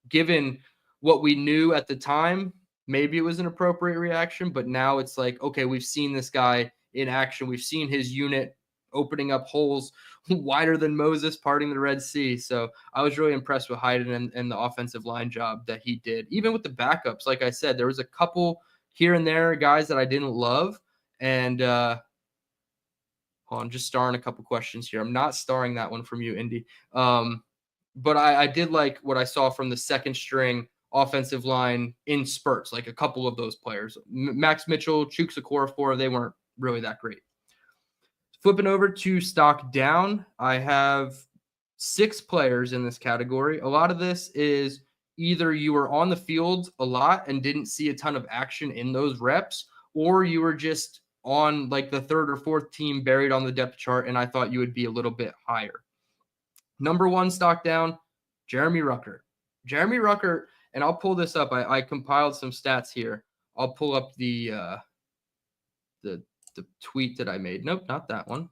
given what we knew at the time, maybe it was an appropriate reaction, but now it's like, okay, we've seen this guy in action. We've seen his unit opening up holes wider than Moses parting the Red Sea. So I was really impressed with Hyden and the offensive line job that he did. Even with the backups, like I said, there was a couple here and there guys that I didn't love. And hold on, just starring a couple questions here. I'm not starring that one from you, Indy. But I did like what I saw from the second string offensive line in spurts, like a couple of those players. Max Mitchell, Chuks Okorafor, they weren't really that great. Flipping over to stock down, I have 6 players in this category. A lot of this is either you were on the field a lot and didn't see a ton of action in those reps, or you were just on like the third or fourth team buried on the depth chart, and I thought you would be a little bit higher. Number 1 stock down, Jeremy Ruckert. Jeremy Ruckert, and I'll pull this up. I compiled some stats here. I'll pull up the tweet that I made. Nope, not that one.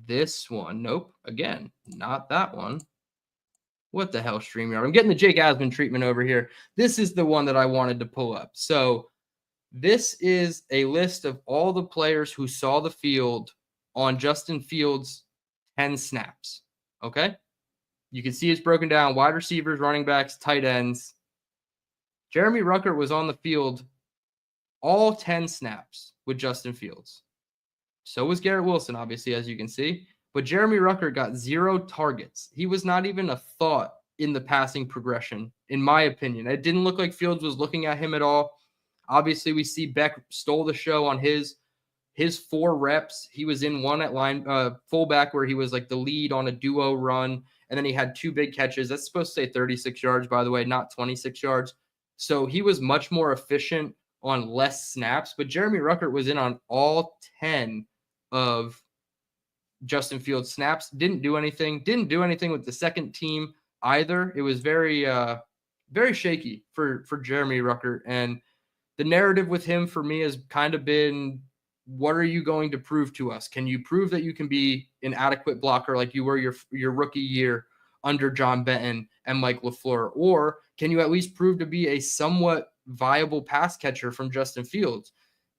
This one. Nope. Again, not that one. What the hell, StreamYard? I'm getting the Jake Asman treatment over here. This is the one that I wanted to pull up. So this is a list of all the players who saw the field on Justin Fields' 10 snaps. Okay? You can see it's broken down. Wide receivers, running backs, tight ends. Jeremy Ruckert was on the field all 10 snaps with Justin Fields. So was Garrett Wilson, obviously, as you can see. But Jeremy Ruckert got 0 targets. He was not even a thought in the passing progression, in my opinion. It didn't look like Fields was looking at him at all. Obviously, we see Beck stole the show on his 4 reps. He was in one at fullback where he was like the lead on a duo run. And then he had 2 big catches. That's supposed to say 36 yards, by the way, not 26 yards. So he was much more efficient on less snaps, but Jeremy Ruckert was in on all 10 of Justin Fields snaps, didn't do anything with the second team either. It was very shaky for Jeremy Ruckert. And the narrative with him for me has kind of been, what are you going to prove to us? Can you prove that you can be an adequate blocker like you were your rookie year under John Benton and Mike LaFleur? Or can you at least prove to be a somewhat viable pass catcher from Justin Fields?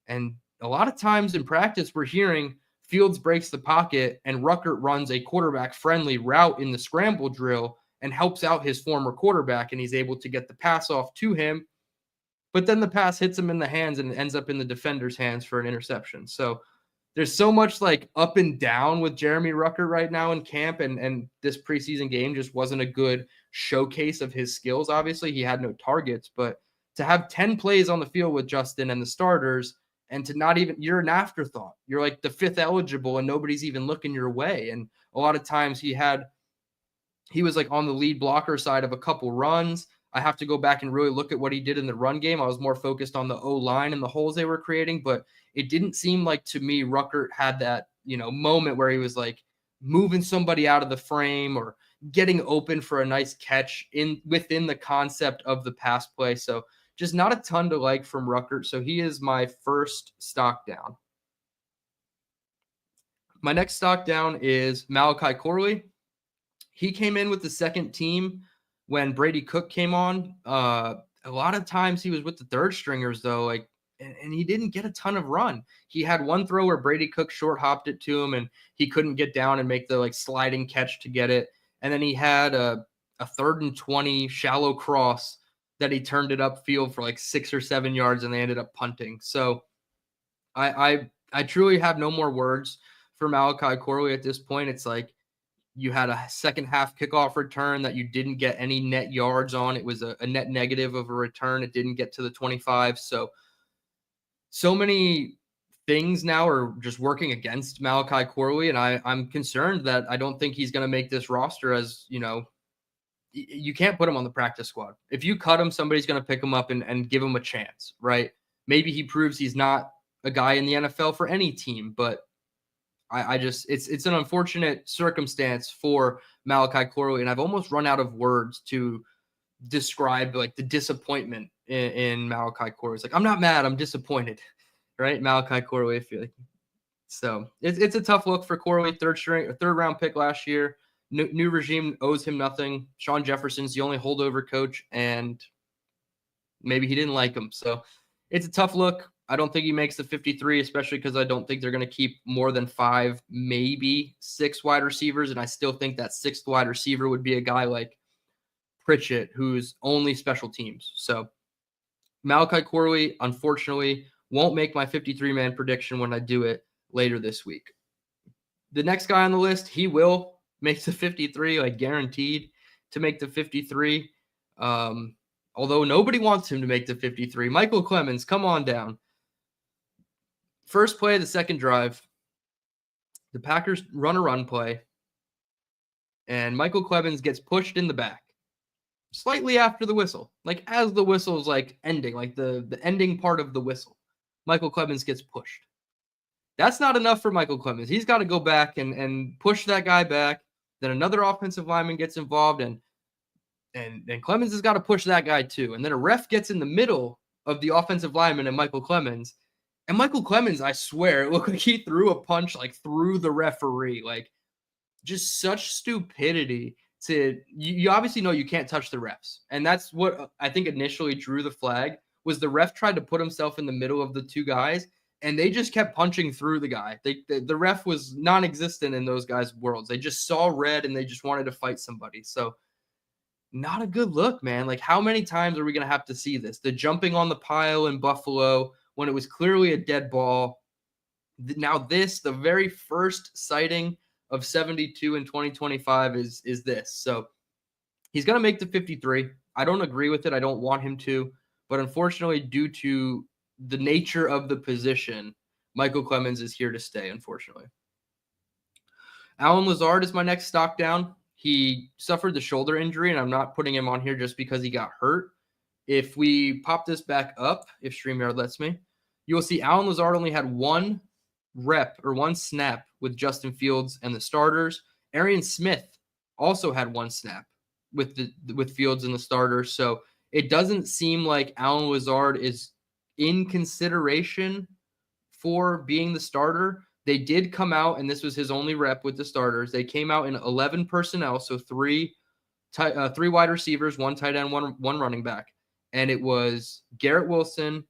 And a lot of times in practice, we're hearing Fields breaks the pocket and Ruckert runs a quarterback-friendly route in the scramble drill and helps out his former quarterback, and he's able to get the pass off to him. But then the pass hits him in the hands and ends up in the defender's hands for an interception. So there's so much like up and down with Jeremy Ruckert right now in camp, and this preseason game just wasn't a good showcase of his skills. Obviously, he had no targets, but to have 10 plays on the field with Justin and the starters, and to not even, you're an afterthought. You're like the fifth eligible and nobody's even looking your way. And a lot of times he was like on the lead blocker side of a couple runs. I have to go back and really look at what he did in the run game. I was more focused on the O-line and the holes they were creating, but it didn't seem like to me Ruckert had that, moment where he was like moving somebody out of the frame or getting open for a nice catch within the concept of the pass play. So just not a ton to like from Ruckert. So he is my first stock down. My next stock down is Malachi Corley. He came in with the second team when Brady Cook came on. A lot of times he was with the third stringers though, and he didn't get a ton of run. He had one throw where Brady Cook short hopped it to him and he couldn't get down and make the sliding catch to get it. And then he had a 3rd and 20 shallow cross that he turned it upfield for 6 or 7 yards and they ended up punting. So I truly have no more words for Malachi Corley at this point. It's like you had a second half kickoff return that you didn't get any net yards on. It was a net negative of a return. It didn't get to the 25. So many things now are just working against Malachi Corley. And I'm concerned that I don't think he's going to make this roster. As you can't put him on the practice squad. If you cut him, somebody's going to pick him up and give him a chance, right? Maybe he proves he's not a guy in the NFL for any team, but it's an unfortunate circumstance for Malachi Corley, and I've almost run out of words to describe the disappointment in Malachi Corley. It's I'm not mad, I'm disappointed, right? Malachi Corley, I feel like. So it's a tough look for Corley, third round pick last year. New regime owes him nothing. Sean Jefferson's the only holdover coach, and maybe he didn't like him. So it's a tough look. I don't think he makes the 53, especially because I don't think they're going to keep more than 5, maybe 6 wide receivers. And I still think that 6th wide receiver would be a guy like Pritchett, who's only special teams. So Malachi Corley, unfortunately, won't make my 53-man prediction when I do it later this week. The next guy on the list, he will make the 53, guaranteed to make the 53. Although nobody wants him to make the 53. Michael Clemens, come on down. First play of the second drive, the Packers run a run play, and Michael Clemens gets pushed in the back slightly after the whistle. As the whistle is ending, the ending part of the whistle, Michael Clemens gets pushed. That's not enough for Michael Clemens. He's got to go back and push that guy back. Then another offensive lineman gets involved, and Clemens has got to push that guy too. And then a ref gets in the middle of the offensive lineman and Michael Clemens. And Michael Clemens, I swear, it looked like he threw a punch through the referee. Just such stupidity. You obviously know you can't touch the refs. And that's what I think initially drew the flag, was the ref tried to put himself in the middle of the two guys, and they just kept punching through the guy. The ref was non-existent in those guys' worlds. They just saw red and they just wanted to fight somebody. So not a good look, man. How many times are we going to have to see this? The jumping on the pile in Buffalo when it was clearly a dead ball. Now the very first sighting of 72 in 2025 is this. So he's going to make the 53. I don't agree with it. I don't want him to. But unfortunately, due to the nature of the position, Michael Clemens is here to stay, unfortunately. Allen Lazard is my next stock down. He suffered the shoulder injury, and I'm not putting him on here just because he got hurt. If we pop this back up, if StreamYard lets me, you will see Allen Lazard only had one rep or one snap with Justin Fields and the starters. Arian Smith also had one snap with Fields and the starters. So it doesn't seem like Allen Lazard is in consideration for being the starter. They did come out, and this was his only rep with the starters. They came out in 11 personnel, so three wide receivers, one tight end, one running back. And it was Garrett Wilson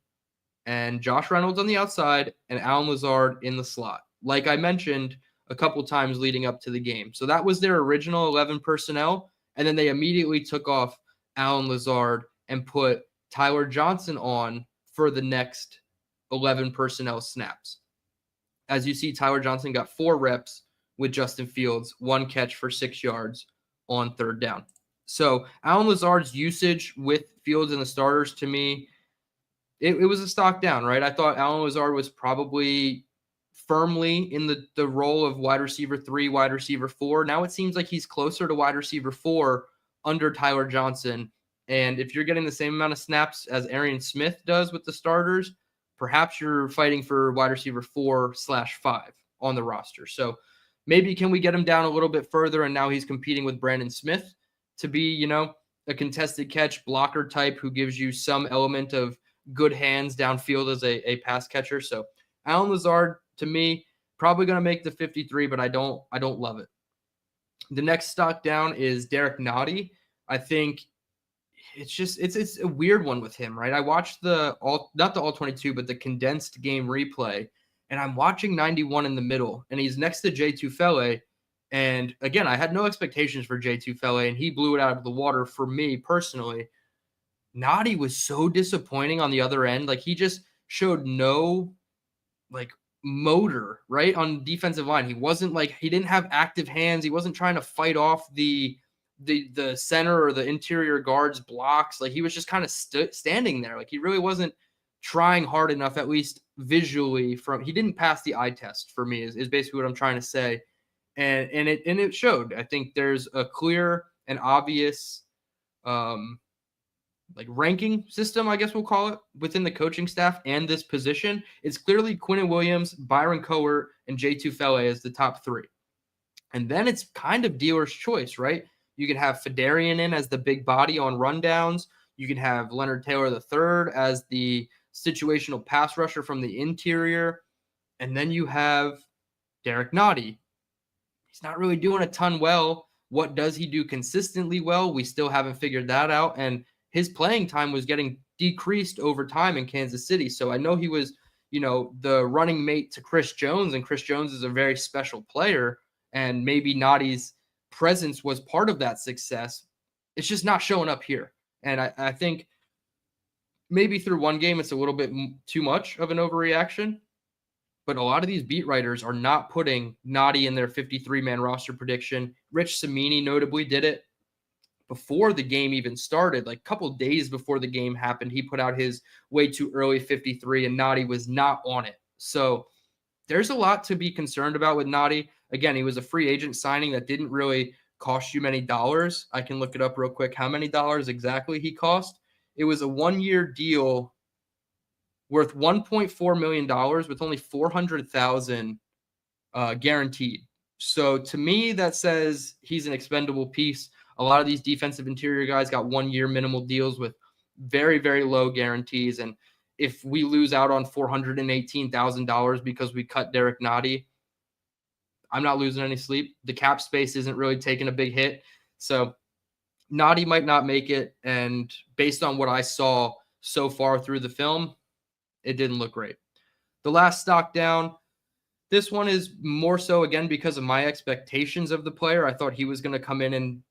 and Josh Reynolds on the outside and Allen Lazard in the slot, like I mentioned a couple times leading up to the game. So that was their original 11 personnel. And then they immediately took off Allen Lazard and put Tyler Johnson on for the next 11 personnel snaps. As you see, Tyler Johnson got 4 reps with Justin Fields, 1 catch for 6 yards on 3rd down. So Allen Lazard's usage with Fields and the starters, to me, it was a stock down, right? I thought Allen Lazard was probably firmly in the role of wide receiver 3, wide receiver 4. Now it seems like he's closer to wide receiver 4 under Tyler Johnson. And if you're getting the same amount of snaps as Arian Smith does with the starters, perhaps you're fighting for wide receiver 4/5 on the roster. So maybe can we get him down a little bit further, and now he's competing with Brandon Smith to be, a contested catch blocker type who gives you some element of good hands downfield as a pass catcher. So Allen Lazard, to me, probably going to make the 53, but I don't love it. The next stock down is Derek Nottie. I think it's a weird one with him, right? I watched not the all 22, but the condensed game replay, and I'm watching 91 in the middle, and he's next to Jay Tufele. And again, I had no expectations for Jay Tufele, and he blew it out of the water for me personally. Nottie was so disappointing on the other end. Like, he just showed no motor, right, on defensive line. He didn't have active hands. He wasn't trying to fight off the center or the interior guards blocks. Like, he was just kind of standing there. Like, he really wasn't trying hard enough, at least visually. He didn't pass the eye test for me is basically what I'm trying to say. And it showed. I think there's a clear and obvious ranking system, I guess we'll call it, within the coaching staff and this position. It's clearly Quinnen Williams, Byron Cowart, and Jay Tufele as the top 3. And then it's kind of dealer's choice, right? You can have Fedarian in as the big body on rundowns. You can have Leonard Taylor III as the situational pass rusher from the interior. And then you have Derek Nottie. He's not really doing a ton well. What does he do consistently well? We still haven't figured that out. And his playing time was getting decreased over time in Kansas City. So I know he was, the running mate to Chris Jones, and Chris Jones is a very special player. And maybe Nottie's presence was part of that success. It's just not showing up here. And I think maybe through one game, it's a little bit too much of an overreaction. But a lot of these beat writers are not putting Nottie in their 53-man roster prediction. Rich Cimini notably did it before the game even started, like a couple days before the game happened. He put out his way too early 53, and Nottie was not on it. So there's a lot to be concerned about with Nottie. Again, he was a free agent signing that didn't really cost you many dollars. I can look it up real quick how many dollars exactly he cost. It was a 1-year deal worth $1.4 million with only $400,000 guaranteed. So to me, that says he's an expendable piece. A lot of these defensive interior guys got 1-year minimal deals with very, very low guarantees. And if we lose out on $418,000 because we cut Derek Nottie, I'm not losing any sleep. The cap space isn't really taking a big hit. So Nottie might not make it. And based on what I saw so far through the film, it didn't look great. The last stock down, this one is more so, again, because of my expectations of the player. I thought he was going to come in and,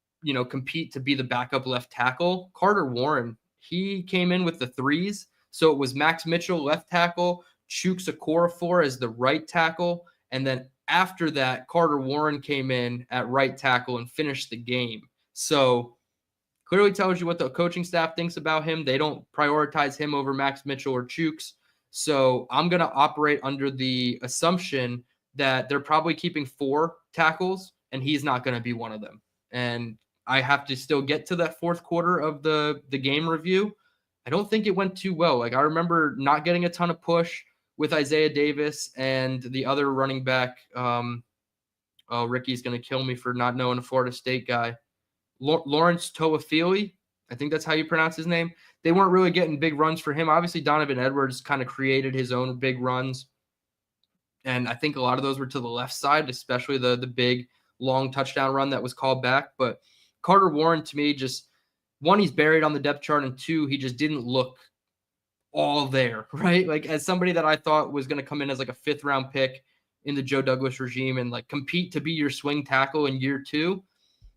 compete to be the backup left tackle. Carter Warren, he came in with the 3s. So it was Max Mitchell, left tackle, Chuks Okorafor as the right tackle. And then after that, Carter Warren came in at right tackle and finished the game. So clearly tells you what the coaching staff thinks about him. They don't prioritize him over Max Mitchell or Chuks. So I'm going to operate under the assumption that they're probably keeping 4 tackles, and he's not going to be one of them. And I have to still get to that 4th quarter of the game review. I don't think it went too well. Like, I remember not getting a ton of push with Isaiah Davis and the other running back. Oh, Ricky's going to kill me for not knowing a Florida State guy. Lawrence Toafili, I think that's how you pronounce his name. They weren't really getting big runs for him. Obviously, Donovan Edwards kind of created his own big runs. And I think a lot of those were to the left side, especially the big, long touchdown run that was called back. But Carter Warren, to me, just one, he's buried on the depth chart, and two, he just didn't look all there, right? Like, as somebody that I thought was going to come in as like a 5th-round pick in the Joe Douglas regime and like compete to be your swing tackle in year 2,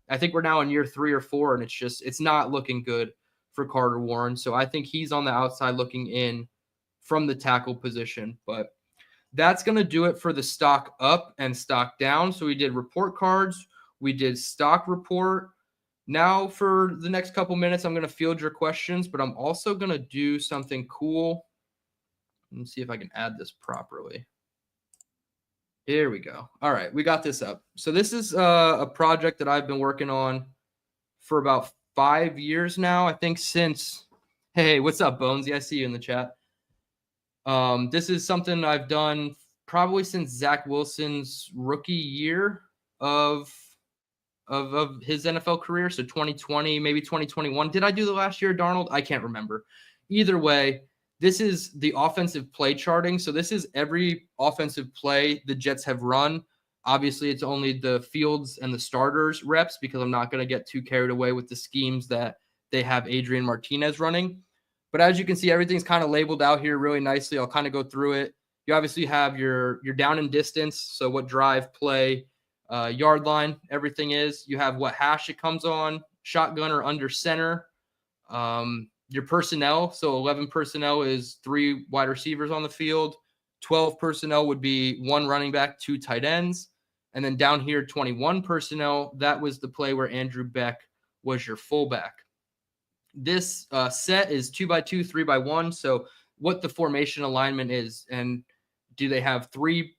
I think we're now in year 3 or 4, and it's not looking good for Carter Warren. So I think he's on the outside looking in from the tackle position. But that's going to do it for the stock up and stock down. So we did report cards. We did stock report. Now for the next couple minutes, I'm going to field your questions, but I'm also going to do something cool. Let me see if I can add this properly. Here we go. All right, we got this up. So this is a project that I've been working on for about 5 years now. I think since, hey, what's up, Bonesy? I see you in the chat. This is something I've done probably since Zach Wilson's rookie year of his NFL career. So 2020, maybe 2021. Did I do the last year, Darnold? I can't remember. Either way, this is the offensive play charting. So this is every offensive play the Jets have run. Obviously, it's only the Fields and the starters reps because I'm not going to get too carried away with the schemes that they have Adrian Martinez running. But as you can see, everything's kind of labeled out here really nicely. I'll kind of go through it. You obviously have your down and distance, so what drive, play, yard line, everything is. You have what hash it comes on, shotgun or under center. Your personnel, so 11 personnel is 3 wide receivers on the field. 12 personnel would be 1 running back, 2 tight ends. And then down here, 21 personnel, that was the play where Andrew Beck was your fullback. This set is 2x2, 3x1. So what the formation alignment is, and do they have three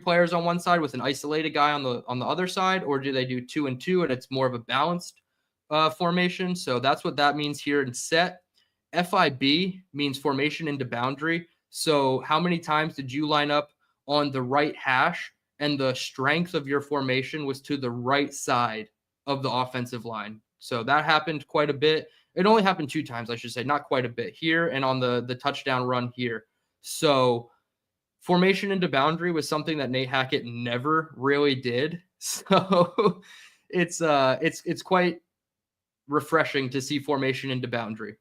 players on one side with an isolated guy on the other side, or do they do 2 and 2 and it's more of a balanced formation? So that's what that means here in set. FIB means formation into boundary. So how many times did you line up on the right hash and the strength of your formation was to the right side of the offensive line? So that happened quite a bit. It only happened 2 times, I should say, not quite a bit, here and on the touchdown run here. So formation into boundary was something that Nate Hackett never really did. So it's quite refreshing to see formation into boundary.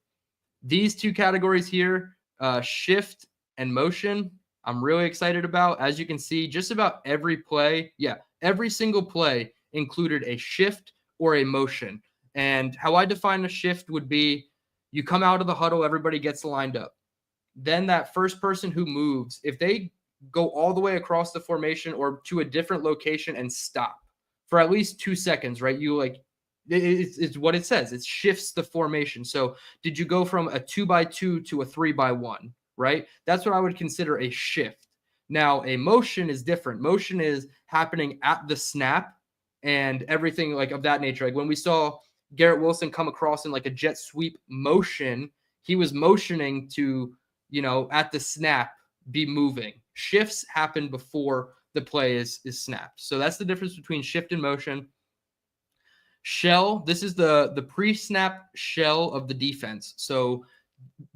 These 2 categories here, shift and motion, I'm really excited about. As you can see, just about every play, every single play included a shift or a motion. And how I define a shift would be you come out of the huddle, everybody gets lined up. Then that first person who moves, if they go all the way across the formation or to a different location and stop for at least 2 seconds, right? It's what it says. It shifts the formation. So did you go from a 2x2 to a 3x1, right? That's what I would consider a shift. Now, a motion is different. Motion is happening at the snap and everything like of that nature. Like when we saw Garrett Wilson come across in like a jet sweep motion, he was motioning to, at the snap be moving. Shifts happen before the play is snapped. So that's the difference between shift and motion. Shell, this is the pre-snap shell of the defense. So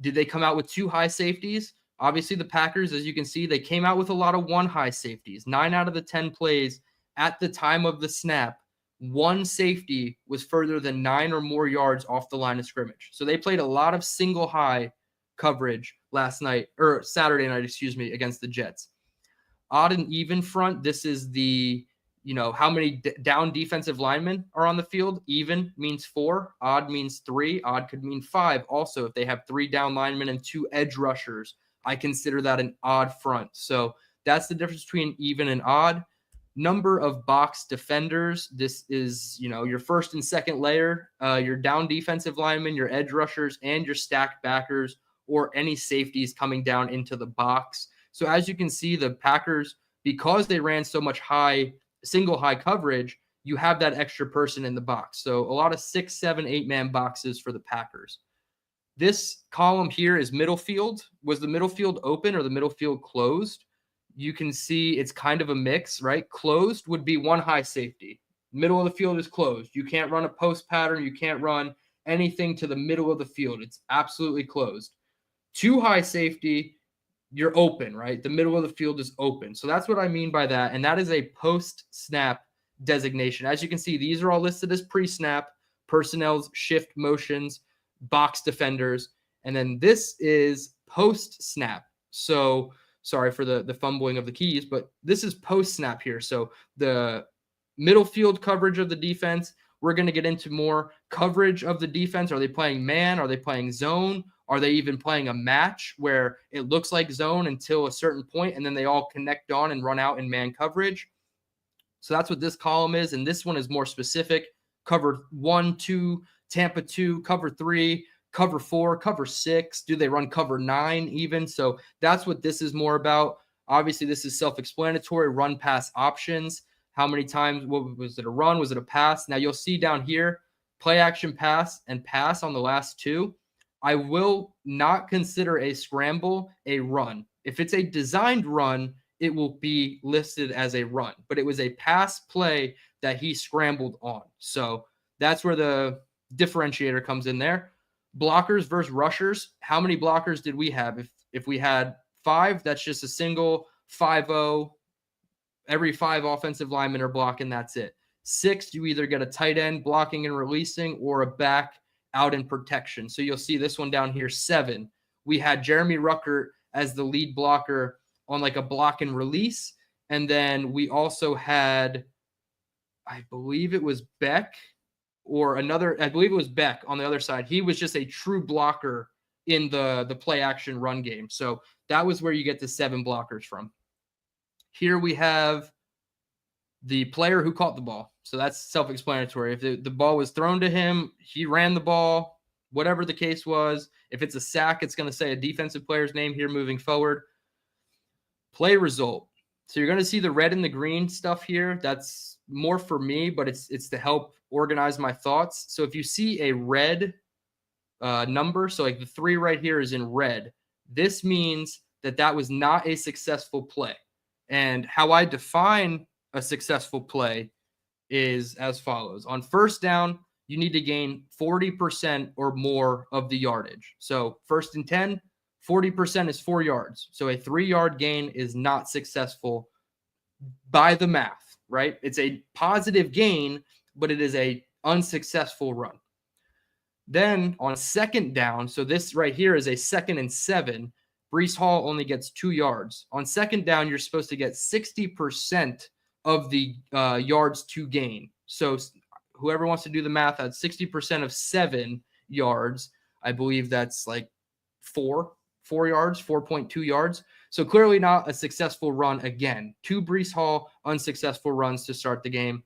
did they come out with 2 high safeties? Obviously, the Packers, as you can see, they came out with a lot of 1 high safeties. 9 out of the 10 plays at the time of the snap, 1 safety was further than 9 or more yards off the line of scrimmage. So they played a lot of single high coverage Saturday night, against the Jets. Odd and even front, this is the how many down defensive linemen are on the field. Even means 4, odd means 3, odd could mean 5. Also, if they have 3 down linemen and 2 edge rushers, I consider that an odd front. So that's the difference between even and odd. Number of box defenders, this is your first and second layer, your down defensive linemen, your edge rushers, and your stacked backers, or any safeties coming down into the box. So as you can see, the Packers, because they ran so much single high coverage, you have that extra person in the box. So a lot of 6, 7, 8 man boxes for the Packers. This column here is middle field. Was the middle field open or the middle field closed? You can see it's kind of a mix, right? Closed would be one high safety. Middle of the field is closed. You can't run a post pattern. You can't run anything to the middle of the field. It's absolutely closed. Two high safety, you're open, right? The middle of the field is open. So that's what I mean by that. And that is a post-snap designation. As you can see, these are all listed as pre-snap, personnel's shift motions, box defenders. And then this is post-snap. So sorry for the fumbling of the keys, but this is post-snap here. So the middle field coverage of the defense, we're going to get into more coverage of the defense. Are they playing man? Are they playing zone? Are they even playing a match where it looks like zone until a certain point and then they all connect on and run out in man coverage? So that's what this column is. And this one is more specific. Cover 1, 2, Tampa 2, cover 3, cover 4, cover 6. Do they run cover 9 even? So that's what this is more about. Obviously, this is self-explanatory. Run pass options. How many times? What was it? A run? Was it a pass? Now you'll see down here, play action pass and pass on the last two. I will not consider a scramble a run. If it's a designed run, it will be listed as a run, but it was a pass play that he scrambled on. So that's where the differentiator comes in there. Blockers versus rushers. How many blockers did we have? If we had 5, that's just a single 5-0. Every 5 offensive linemen are blocking. That's it. 6, you either get a tight end blocking and releasing or a back out in protection. So you'll see this one down here, 7. We had Jeremy Ruckert as the lead blocker on like a block and release. And then we also had, I believe it was Beck or another, I believe it was Beck on the other side. He was just a true blocker in the play action run game. So that was where you get the 7 blockers from. Here we have the player who caught the ball. So that's self-explanatory. If the ball was thrown to him, he ran the ball, whatever the case was. If it's a sack, it's going to say a defensive player's name here moving forward. Play result. So you're going to see the red and the green stuff here. That's more for me, but it's to help organize my thoughts. So if you see a red number, so like the 3 right here is in red, this means that was not a successful play. And how I define a successful play is as follows. On first down, you need to gain 40% or more of the yardage. So 1st and 10, 40% is 4 yards. So a 3-yard gain is not successful by the math, right? It's a positive gain, but it is a unsuccessful run. Then on 2nd down, so this right here is a 2nd and 7, Breece Hall only gets 2 yards. On 2nd down, you're supposed to get 60% of the yards to gain. So whoever wants to do the math, that's 60% of 7 yards. I believe that's like 4 yards, 4.2 yards. So clearly not a successful run again. 2 Breece Hall unsuccessful runs to start the game.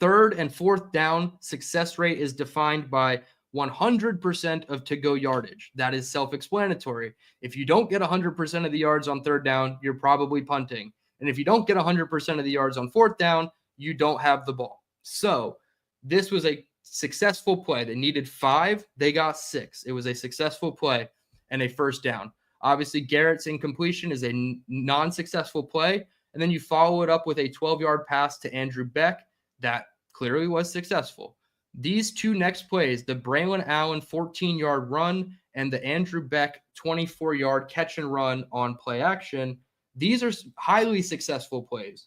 3rd and 4th down success rate is defined by 100% of to-go yardage. That is self-explanatory. If you don't get 100% of the yards on 3rd down, you're probably punting. And if you don't get 100% of the yards on 4th down, you don't have the ball. So this was a successful play. They needed 5. They got 6. It was a successful play and a 1st down. Obviously, Garrett's incompletion is a non-successful play. And then you follow it up with a 12-yard pass to Andrew Beck. That clearly was successful. These 2 next plays, the Braylon Allen 14-yard run and the Andrew Beck 24-yard catch and run on play action, these are highly successful plays.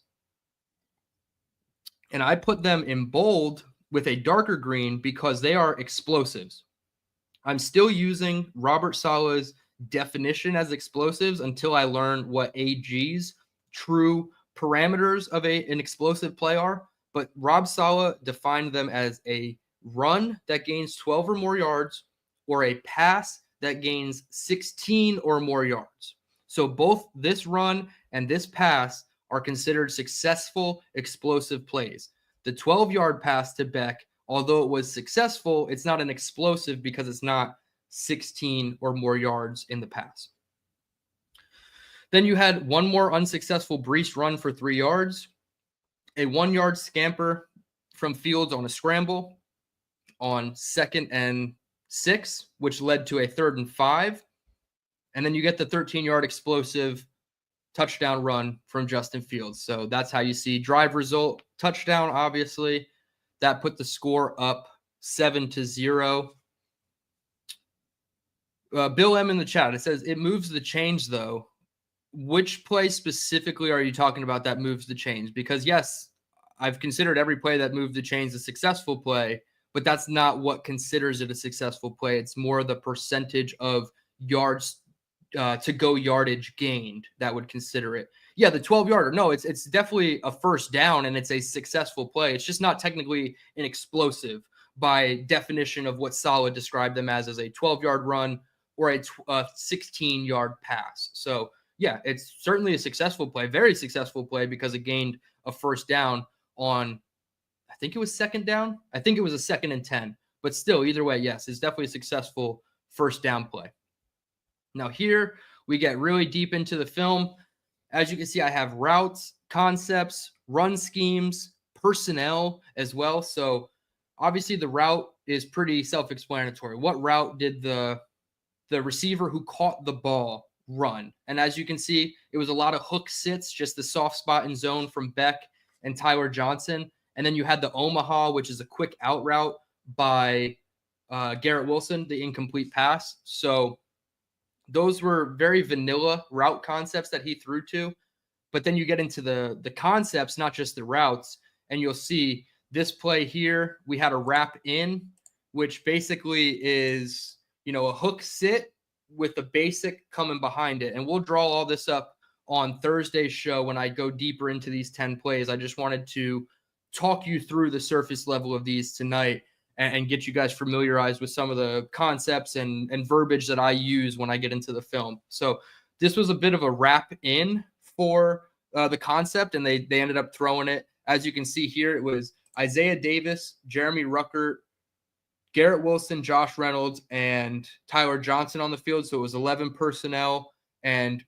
And I put them in bold with a darker green because they are explosives. I'm still using Robert Saleh's definition as explosives until I learn what AG's true parameters of an explosive play are. But Rob Saleh defined them as a run that gains 12 or more yards or a pass that gains 16 or more yards. So both this run and this pass are considered successful explosive plays. The 12-yard pass to Beck, although it was successful, it's not an explosive because it's not 16 or more yards in the pass. Then you had one more unsuccessful Breece run for 3 yards, a 1-yard scamper from Fields on a scramble on 2nd and 6, which led to a 3rd and 5. And then you get the 13-yard explosive touchdown run from Justin Fields. So that's how you see drive result, touchdown, obviously. That put the score up 7-0. Bill M in the chat, it says, it moves the chains, though. Which play specifically are you talking about that moves the chains? Because, yes, I've considered every play that moved the chains a successful play, but that's not what considers it a successful play. It's more the percentage of yards to go yardage gained that would consider it. Yeah, the 12-yarder. No, it's definitely a first down, and it's a successful play. It's just not technically an explosive by definition of what Saleh described them as a 12-yard run or a 16-yard pass. So, yeah, it's certainly a successful play, very successful play, because it gained a first down on, I think it was second down. I think it was a 2nd and 10. But still, either way, yes, it's definitely a successful first down play. Now here we get really deep into the film. As you can see, I have routes, concepts, run schemes, personnel as well. So obviously the route is pretty self-explanatory. What route did the receiver who caught the ball run? And as you can see, it was a lot of hook sits, just the soft spot in zone from Beck and Tyler Johnson. And then you had the Omaha, which is a quick out route by Garrett Wilson, the incomplete pass. So those were very vanilla route concepts that he threw to. But then you get into the concepts, not just the routes, and you'll see this play here, we had a wrap in, which basically is, a hook sit with the basic coming behind it. And we'll draw all this up on Thursday's show when I go deeper into these 10 plays. I just wanted to talk you through the surface level of these tonight and get you guys familiarized with some of the concepts and verbiage that I use when I get into the film. So this was a bit of a wrap in for the concept, and they ended up throwing it. As you can see here, it was Isaiah Davis, Jeremy Ruckert, Garrett Wilson, Josh Reynolds, and Tyler Johnson on the field. So it was 11 personnel, and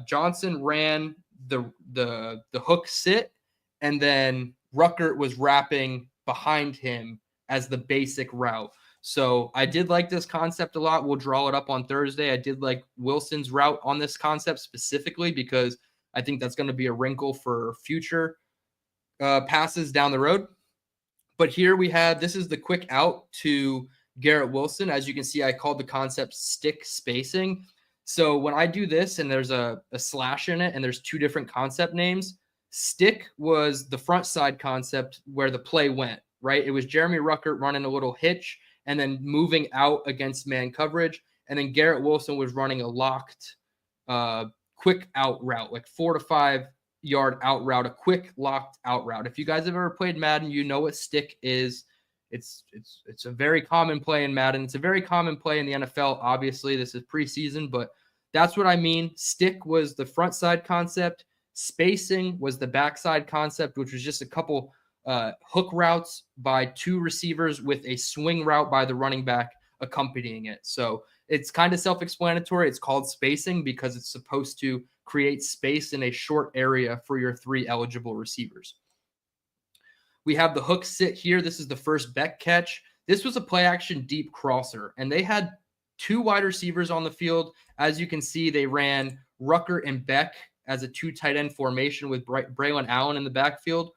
Johnson ran the hook sit, and then Ruckert was wrapping behind him as the basic route. So I did like this concept a lot. We'll draw it up on Thursday. I did like Wilson's route on this concept specifically because I think that's going to be a wrinkle for future passes down the road. But here we have, this is the quick out to Garrett Wilson. As you can see, I called the concept stick spacing. So when I do this and there's a slash in it and there's 2 different concept names, stick was the front side concept where the play went, right? It was Jeremy Ruckert running a little hitch and then moving out against man coverage. And then Garrett Wilson was running a locked quick out route, like 4 to 5 yard out route, a quick locked out route. If you guys have ever played Madden, you know what stick is. It's a very common play in Madden. It's a very common play in the NFL. Obviously, this is preseason, but that's what I mean. Stick was the front side concept. Spacing was the backside concept, which was just a couple hook routes by 2 receivers with a swing route by the running back accompanying it. So it's kind of self-explanatory. It's called spacing because it's supposed to create space in a short area for your 3 eligible receivers. We have the hook sit here. This is the first Beck catch. This was a play action deep crosser, and they had 2 wide receivers on the field. As you can see, they ran Ruckert and Beck as a 2 tight end formation with Braylon Allen in the backfield.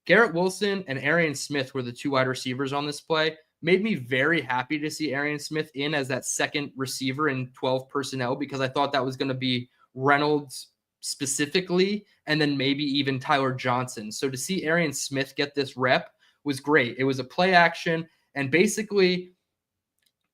Garrett Wilson and Arian Smith were the 2 wide receivers on this play. Made me very happy to see Arian Smith in as that second receiver in 12 personnel because I thought that was going to be Reynolds specifically, and then maybe even Tyler Johnson. So to see Arian Smith get this rep was great. It was a play action, and basically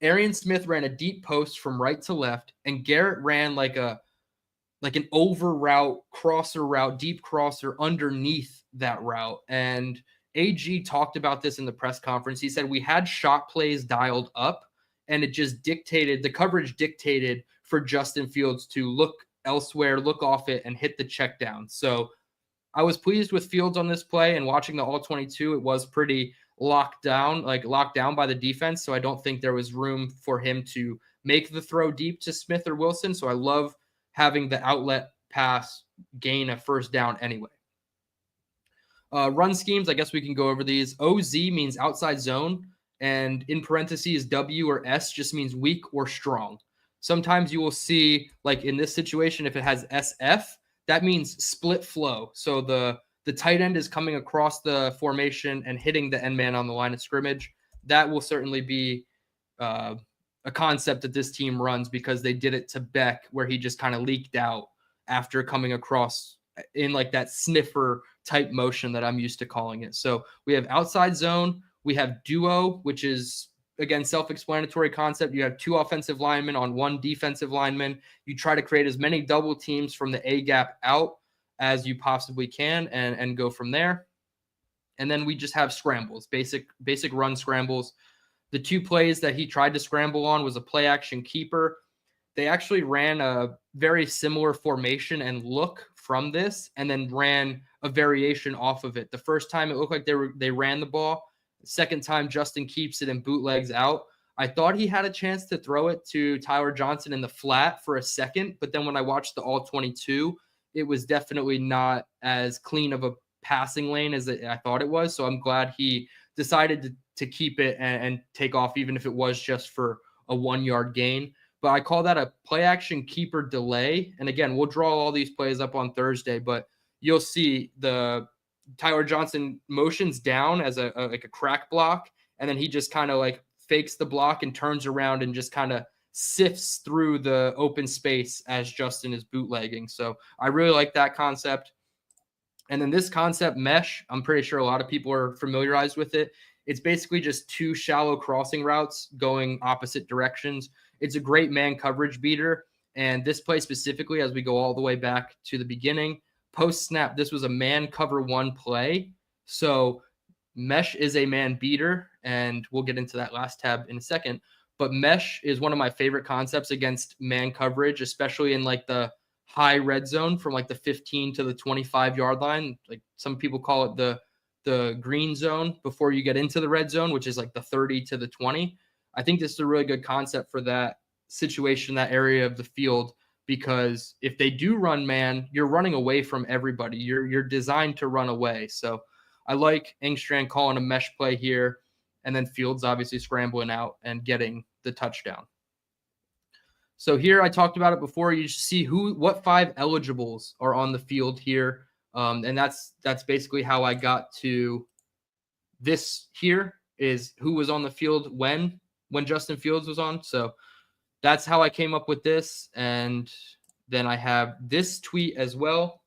Arian Smith ran a deep post from right to left, and Garrett ran like an over route, crosser route, deep crosser underneath that route. And AG talked about this in the press conference. He said we had shot plays dialed up, and it just dictated, the coverage dictated for Justin Fields to look elsewhere, look off it, and hit the check down. So I was pleased with Fields on this play, and watching the all 22, it was pretty locked down by the defense. So I don't think there was room for him to make the throw deep to Smith or Wilson. So I love having the outlet pass gain a first down anyway. Run schemes, I guess we can go over these. OZ means outside zone. and in parentheses, W or S just means weak or strong. Sometimes you will see, like in this situation, if it has SF, that means split flow. So the tight end is coming across the formation and hitting the end man on the line of scrimmage. That will certainly be a concept that this team runs because they did it to Beck, where he just kind of leaked out after coming across in like that sniffer type motion that I'm used to calling it. So we have outside zone, we have duo, which is again self-explanatory concept. You have 2 offensive linemen on 1 defensive lineman. You try to create as many double teams from the A gap out as you possibly can and go from there. And then we just have scrambles, basic run scrambles. The 2 plays that he tried to scramble on was a play action keeper. They actually ran a very similar formation and look from this and then ran a variation off of it. The first time it looked like they ran the ball. The second time Justin keeps it and bootlegs out. I thought he had a chance to throw it to Tyler Johnson in the flat for a second, but then when I watched the all 22, it was definitely not as clean of a passing lane as I thought it was. So I'm glad he decided to keep it and take off, even if it was just for a 1-yard gain. But I call that a play action keeper delay. And again, we'll draw all these plays up on Thursday, but you'll see the Tyler Johnson motions down as a like a crack block. And then he just kind of like fakes the block and turns around and just kind of sifts through the open space as Justin is bootlegging. So I really like that concept. And then this concept mesh, I'm pretty sure a lot of people are familiarized with it. It's basically just 2 shallow crossing routes going opposite directions. It's a great man coverage beater. And this play specifically, as we go all the way back to the beginning, post snap, this was a man cover 1 play. So mesh is a man beater, and we'll get into that last tab in a second. But mesh is one of my favorite concepts against man coverage, especially in like the high red zone from like the 15 to the 25-yard line. Like some people call it the green zone before you get into the red zone, which is like the 30 to the 20. I think this is a really good concept for that situation, that area of the field, because if they do run man, you're running away from everybody. You're designed to run away. So I like Engstrand calling a mesh play here, and then Fields obviously scrambling out and getting the touchdown. So here I talked about it before. You see what 5 eligibles are on the field here. And that's basically how I got to this here is who was on the field when Justin Fields was on. So that's how I came up with this. And then I have this tweet as well,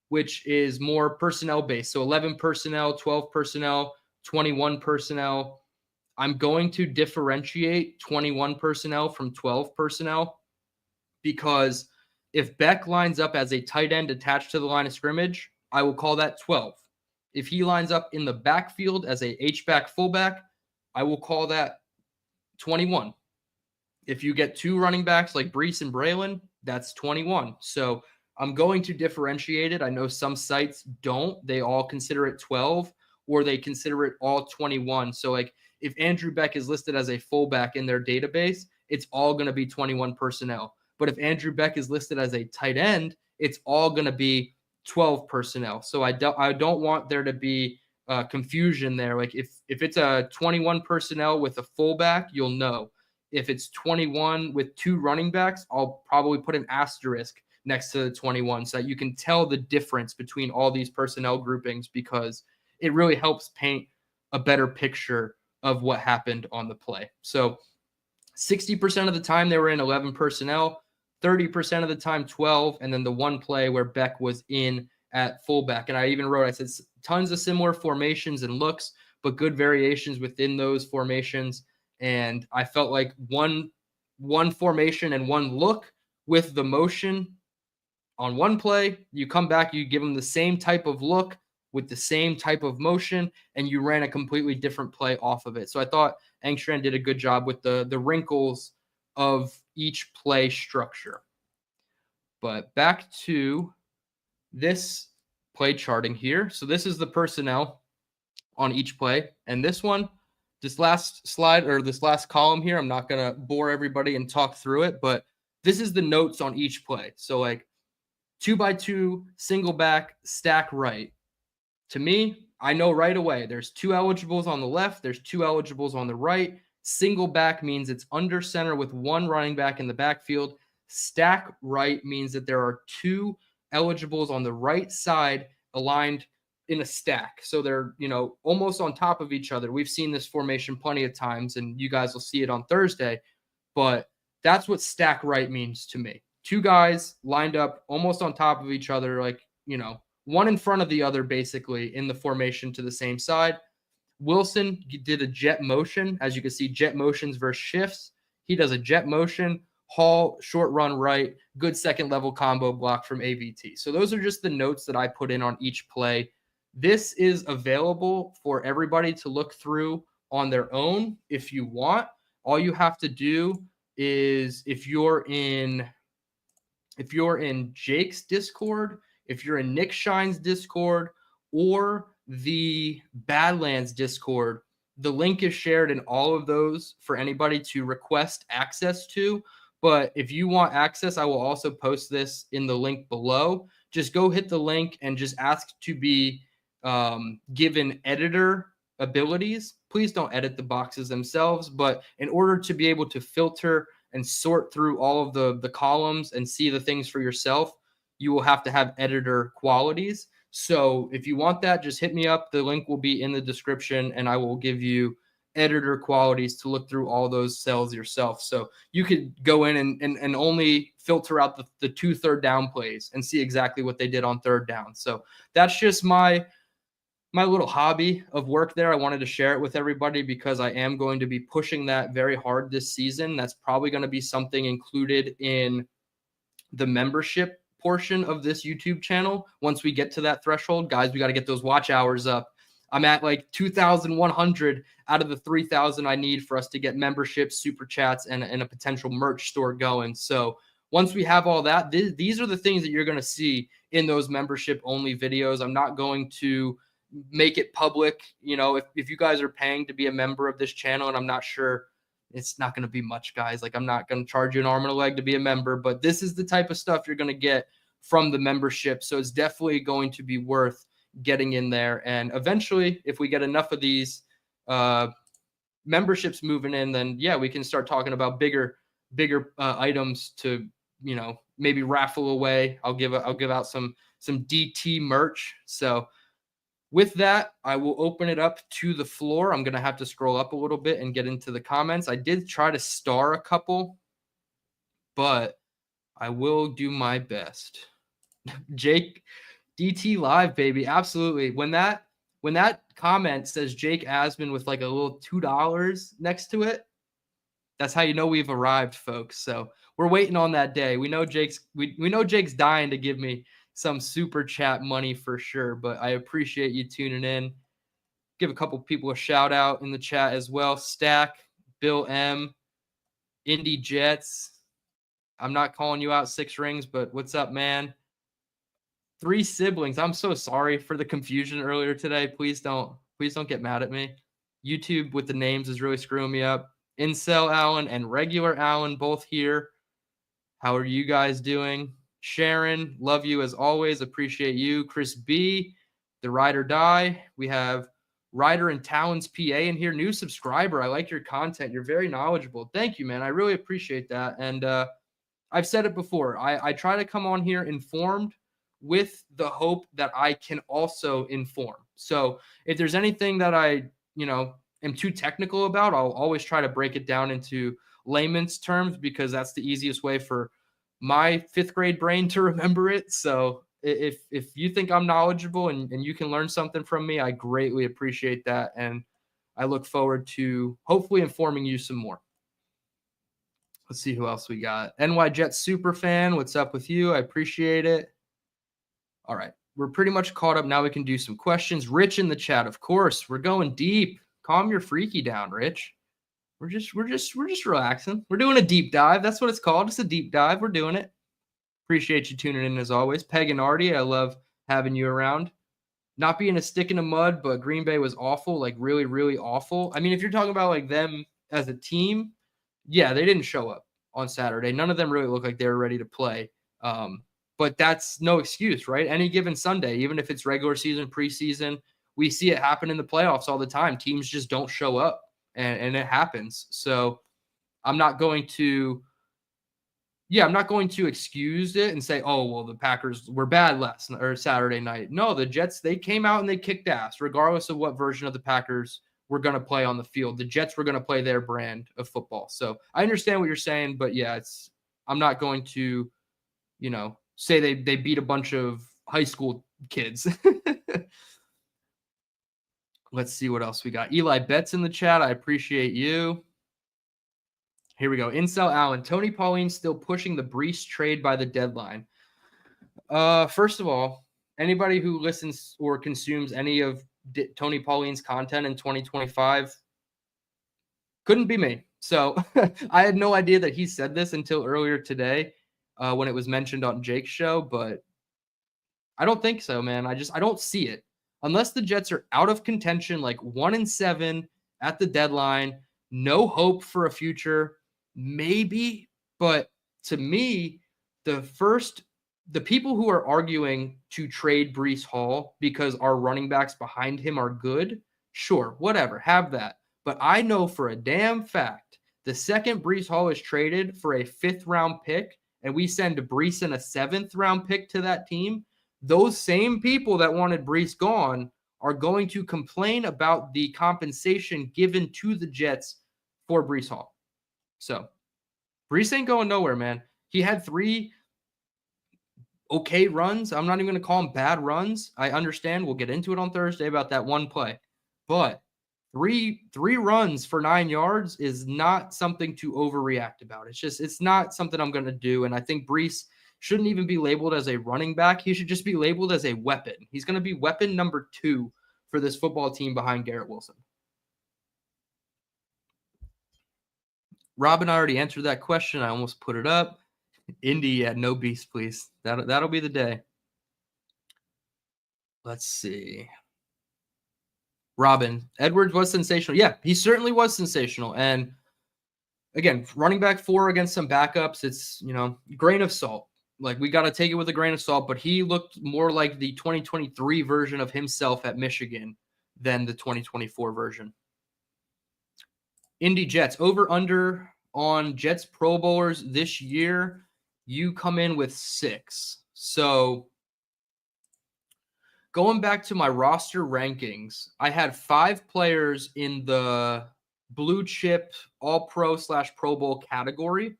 which is more personnel based. So 11 personnel, 12 personnel, 21 personnel. I'm going to differentiate 21 personnel from 12 personnel because if Beck lines up as a tight end attached to the line of scrimmage, I will call that 12. If he lines up in the backfield as a H-back fullback, I will call that 21. If you get 2 running backs like Brees and Braylon, that's 21. So I'm going to differentiate it. I know some sites don't. They all consider it 12 or they consider it all 21. So like if Andrew Beck is listed as a fullback in their database, it's all going to be 21 personnel. But if Andrew Beck is listed as a tight end, it's all going to be 12 personnel. So I don't want there to be confusion there. Like if it's a 21 personnel with a fullback, you'll know. If it's 21 with 2 running backs, I'll probably put an asterisk next to the 21 so that you can tell the difference between all these personnel groupings, because it really helps paint a better picture of what happened on the play. So 60% of the time they were in 11 personnel, 30% of the time 12, and then the 1 play where Beck was in at fullback. And I even wrote, I said tons of similar formations and looks, but good variations within those formations. And I felt like one formation and 1 look with the motion on 1 play, you come back, you give them the same type of look with the same type of motion, and you ran a completely different play off of it. So I thought Engstrand did a good job with the wrinkles of each play structure. But back to this play charting here. So this is the personnel on each play. And this one, this last slide or this last column here, I'm not going to bore everybody and talk through it, but this is the notes on each play. So like 2x2, single back, stack right. To me, I know right away there's 2 eligibles on the left, there's 2 eligibles on the right. Single back means it's under center with 1 running back in the backfield. Stack right means that there are 2 eligibles on the right side aligned in a stack. So they're, almost on top of each other. We've seen this formation plenty of times, and you guys will see it on Thursday. But that's what stack right means to me. 2 guys lined up almost on top of each other, like, one in front of the other, basically, in the formation to the same side. Wilson did a jet motion. As you can see, jet motions versus shifts. He does a jet motion. Hall, short run right, good second level combo block from AVT. So those are just the notes that I put in on each play. This is available for everybody to look through on their own if you want. All you have to do is if you're in Jake's Discord, if you're in Nick Shine's Discord, or the Badlands Discord, the link is shared in all of those for anybody to request access to. But if you want access, I will also post this in the link below. Just go hit the link and just ask to be given editor abilities. Please don't edit the boxes themselves, but in order to be able to filter and sort through all of the columns and see the things for yourself, you will have to have editor qualities. So if you want that, just hit me up. The link will be in the description, and I will give you editor qualities to look through all those cells yourself. So you could go in and only filter out the 2 third down plays and see exactly what they did on third down. So that's just my little hobby of work there. I wanted to share it with everybody because I am going to be pushing that very hard this season. That's probably going to be something included in the membership portion of this YouTube channel. Once we get to that threshold, guys, we got to get those watch hours up. I'm at like 2,100 out of the 3,000 I need for us to get memberships, super chats, and a potential merch store going. So once we have all that, these are the things that you're going to see in those membership only videos. I'm not going to make it public. If you guys are paying to be a member of this channel, and I'm not sure, it's not going to be much, guys. Like, I'm not going to charge you an arm and a leg to be a member, but this is the type of stuff you're going to get from the membership. So it's definitely going to be worth getting in there. And eventually, if we get enough of these memberships moving in, then yeah, we can start talking about bigger items to, maybe raffle away. I'll give out some DT merch. So with that, I will open it up to the floor. I'm going to have to scroll up a little bit and get into the comments. I did try to star a couple, but I will do my best. Jake, DT live, baby. Absolutely. When that comment says Jake Asman with like a little $2 next to it, that's how you know we've arrived, folks. So we're waiting on that day. We know Jake's dying to give me some super chat money for sure, but I appreciate you tuning in. Give a couple people a shout out in the chat as well. Stack, Bill M, Indy Jets. I'm not calling you out, 6 rings, but what's up, man? 3 siblings. I'm so sorry for the confusion earlier today. Please don't get mad at me. YouTube with the names is really screwing me up. Incel Allen and regular Allen both here. How are you guys doing? Sharon, love you as always. Appreciate you. Chris B, the Ride or Die. We have Ryder and Talons PA in here. New subscriber. I like your content. You're very knowledgeable. Thank you, man. I really appreciate that. And I've said it before. I try to come on here informed with the hope that I can also inform. So if there's anything that I, am too technical about, I'll always try to break it down into layman's terms because that's the easiest way for my 5th grade brain to remember it. So if you think I'm knowledgeable and you can learn something from me, I greatly appreciate that. And I look forward to hopefully informing you some more. Let's see who else we got. NY Jet super fan. What's up with you? I appreciate it. All right. We're pretty much caught up. Now we can do some questions. Rich in the chat. Of course, we're going deep. Calm your freaky down, Rich. We're just relaxing. We're doing a deep dive. That's what it's called. It's a deep dive. We're doing it. Appreciate you tuning in as always. Peg and Artie, I love having you around. Not being a stick in the mud, but Green Bay was awful, like really, really awful. I mean, if you're talking about like them as a team, yeah, they didn't show up on Saturday. None of them really looked like they were ready to play. But that's no excuse, right? Any given Sunday, even if it's regular season, preseason, we see it happen in the playoffs all the time. Teams just don't show up, and it happens. So I'm not going to excuse it and say, oh, well, the Packers were bad Saturday night. No, the Jets, they came out and they kicked ass, regardless of what version of the Packers were going to play on the field. The Jets were going to play their brand of football. So I understand what you're saying, but yeah, I'm not going to, say they beat a bunch of high school kids. Let's see what else we got. Eli Betts in the chat. I appreciate you. Here we go. Incel Allen. Tony Pauline still pushing the Breece trade by the deadline. First of all, anybody who listens or consumes any of Tony Pauline's content in 2025 couldn't be me. So I had no idea that he said this until earlier today when it was mentioned on Jake's show, but I don't think so, man. I don't see it. Unless the Jets are out of contention, like 1-7 at the deadline, no hope for a future, maybe. But to me, the people who are arguing to trade Breece Hall because our running backs behind him are good, sure, whatever, have that. But I know for a damn fact, the second Breece Hall is traded for a 5th-round pick, and we send Breece and a 7th-round pick to that team, those same people that wanted Breece gone are going to complain about the compensation given to the Jets for Breece Hall. So Breece ain't going nowhere, man. He had 3 okay runs. I'm not even going to call them bad runs. I understand. We'll get into it on Thursday about that one play. But three runs for 9 yards is not something to overreact about. It's not something I'm going to do. And I think Breece shouldn't even be labeled as a running back. He should just be labeled as a weapon. He's going to be weapon number 2 for this football team behind Garrett Wilson. Robin already answered that question. I almost put it up. Indy, yeah, no beast, please. That'll be the day. Let's see. Robin, Edwards was sensational. Yeah, he certainly was sensational. And again, running back 4 against some backups, it's, grain of salt. Like, we got to take it with a grain of salt, but he looked more like the 2023 version of himself at Michigan than the 2024 version. Indy Jets, over under on Jets Pro Bowlers this year, you come in with 6. So going back to my roster rankings, I had 5 players in the blue chip all-pro / Pro Bowl category.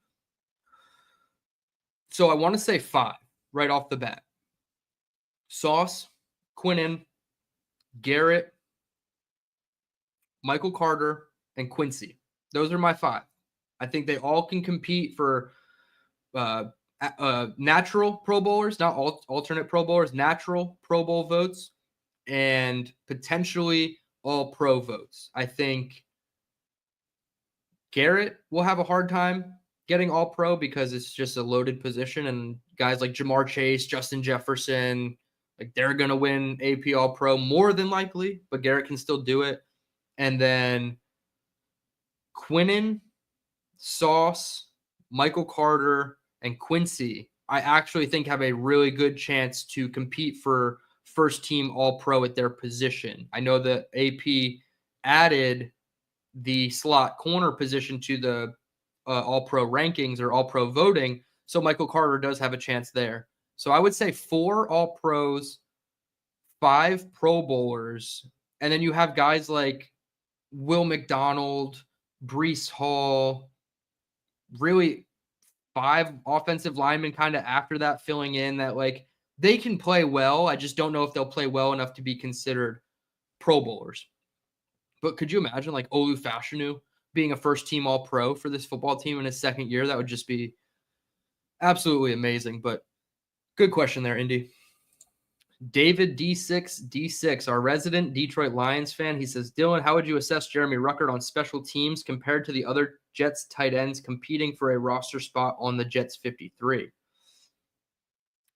So I want to say 5 right off the bat. Sauce, Quinnen, Garrett, Michael Carter, and Quincy. Those are my 5. I think they all can compete for natural Pro Bowlers, not alternate Pro Bowlers, natural Pro Bowl votes, and potentially all pro votes. I think Garrett will have a hard time getting all pro because it's just a loaded position, and guys like Jamar Chase, Justin Jefferson, like they're going to win AP all pro more than likely, but Garrett can still do it. And then Quinnen, Sauce, Michael Carter, and Quincy, I actually think have a really good chance to compete for first team all pro at their position. I know that AP added the slot corner position to the all pro rankings or all pro voting. So Michael Carter does have a chance there. So I would say 4 all pros, 5 Pro Bowlers. And then you have guys like Will McDonald, Breece Hall, really 5 offensive linemen kind of after that filling in that like they can play well. I just don't know if they'll play well enough to be considered Pro Bowlers. But could you imagine like Olu Fashanu being a first team all pro for this football team in his second year? That would just be absolutely amazing. But good question there, Indy. David D6, our resident Detroit Lions fan, he says, Dylan, how would you assess Jeremy Ruckert on special teams compared to the other Jets tight ends competing for a roster spot on the Jets 53?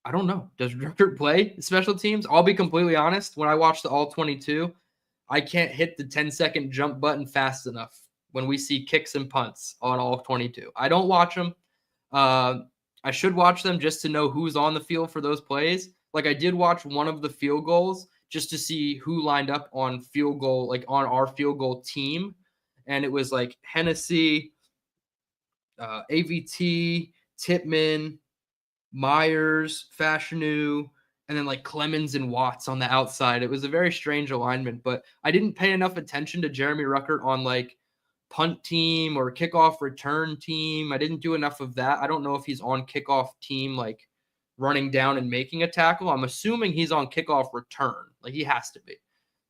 I don't know. Does Ruckert play special teams? I'll be completely honest. When I watch the All 22, I can't hit the 10-second jump button fast enough when we see kicks and punts on All 22. I don't watch them. I should watch them just to know who's on the field for those plays. Like I did watch one of the field goals. just to see who lined up on field goal, like on our field goal team. And it was like Hennessy, AVT, Tippmann, Myers, Fashanu, and then like Clemens and Watts on the outside. It was a very strange alignment, but I didn't pay enough attention to Jeremy Ruckert on like punt team or kickoff return team. I didn't do enough of that. I don't know if he's on kickoff team, like running down and making a tackle. I'm assuming he's on kickoff return. Like he has to be.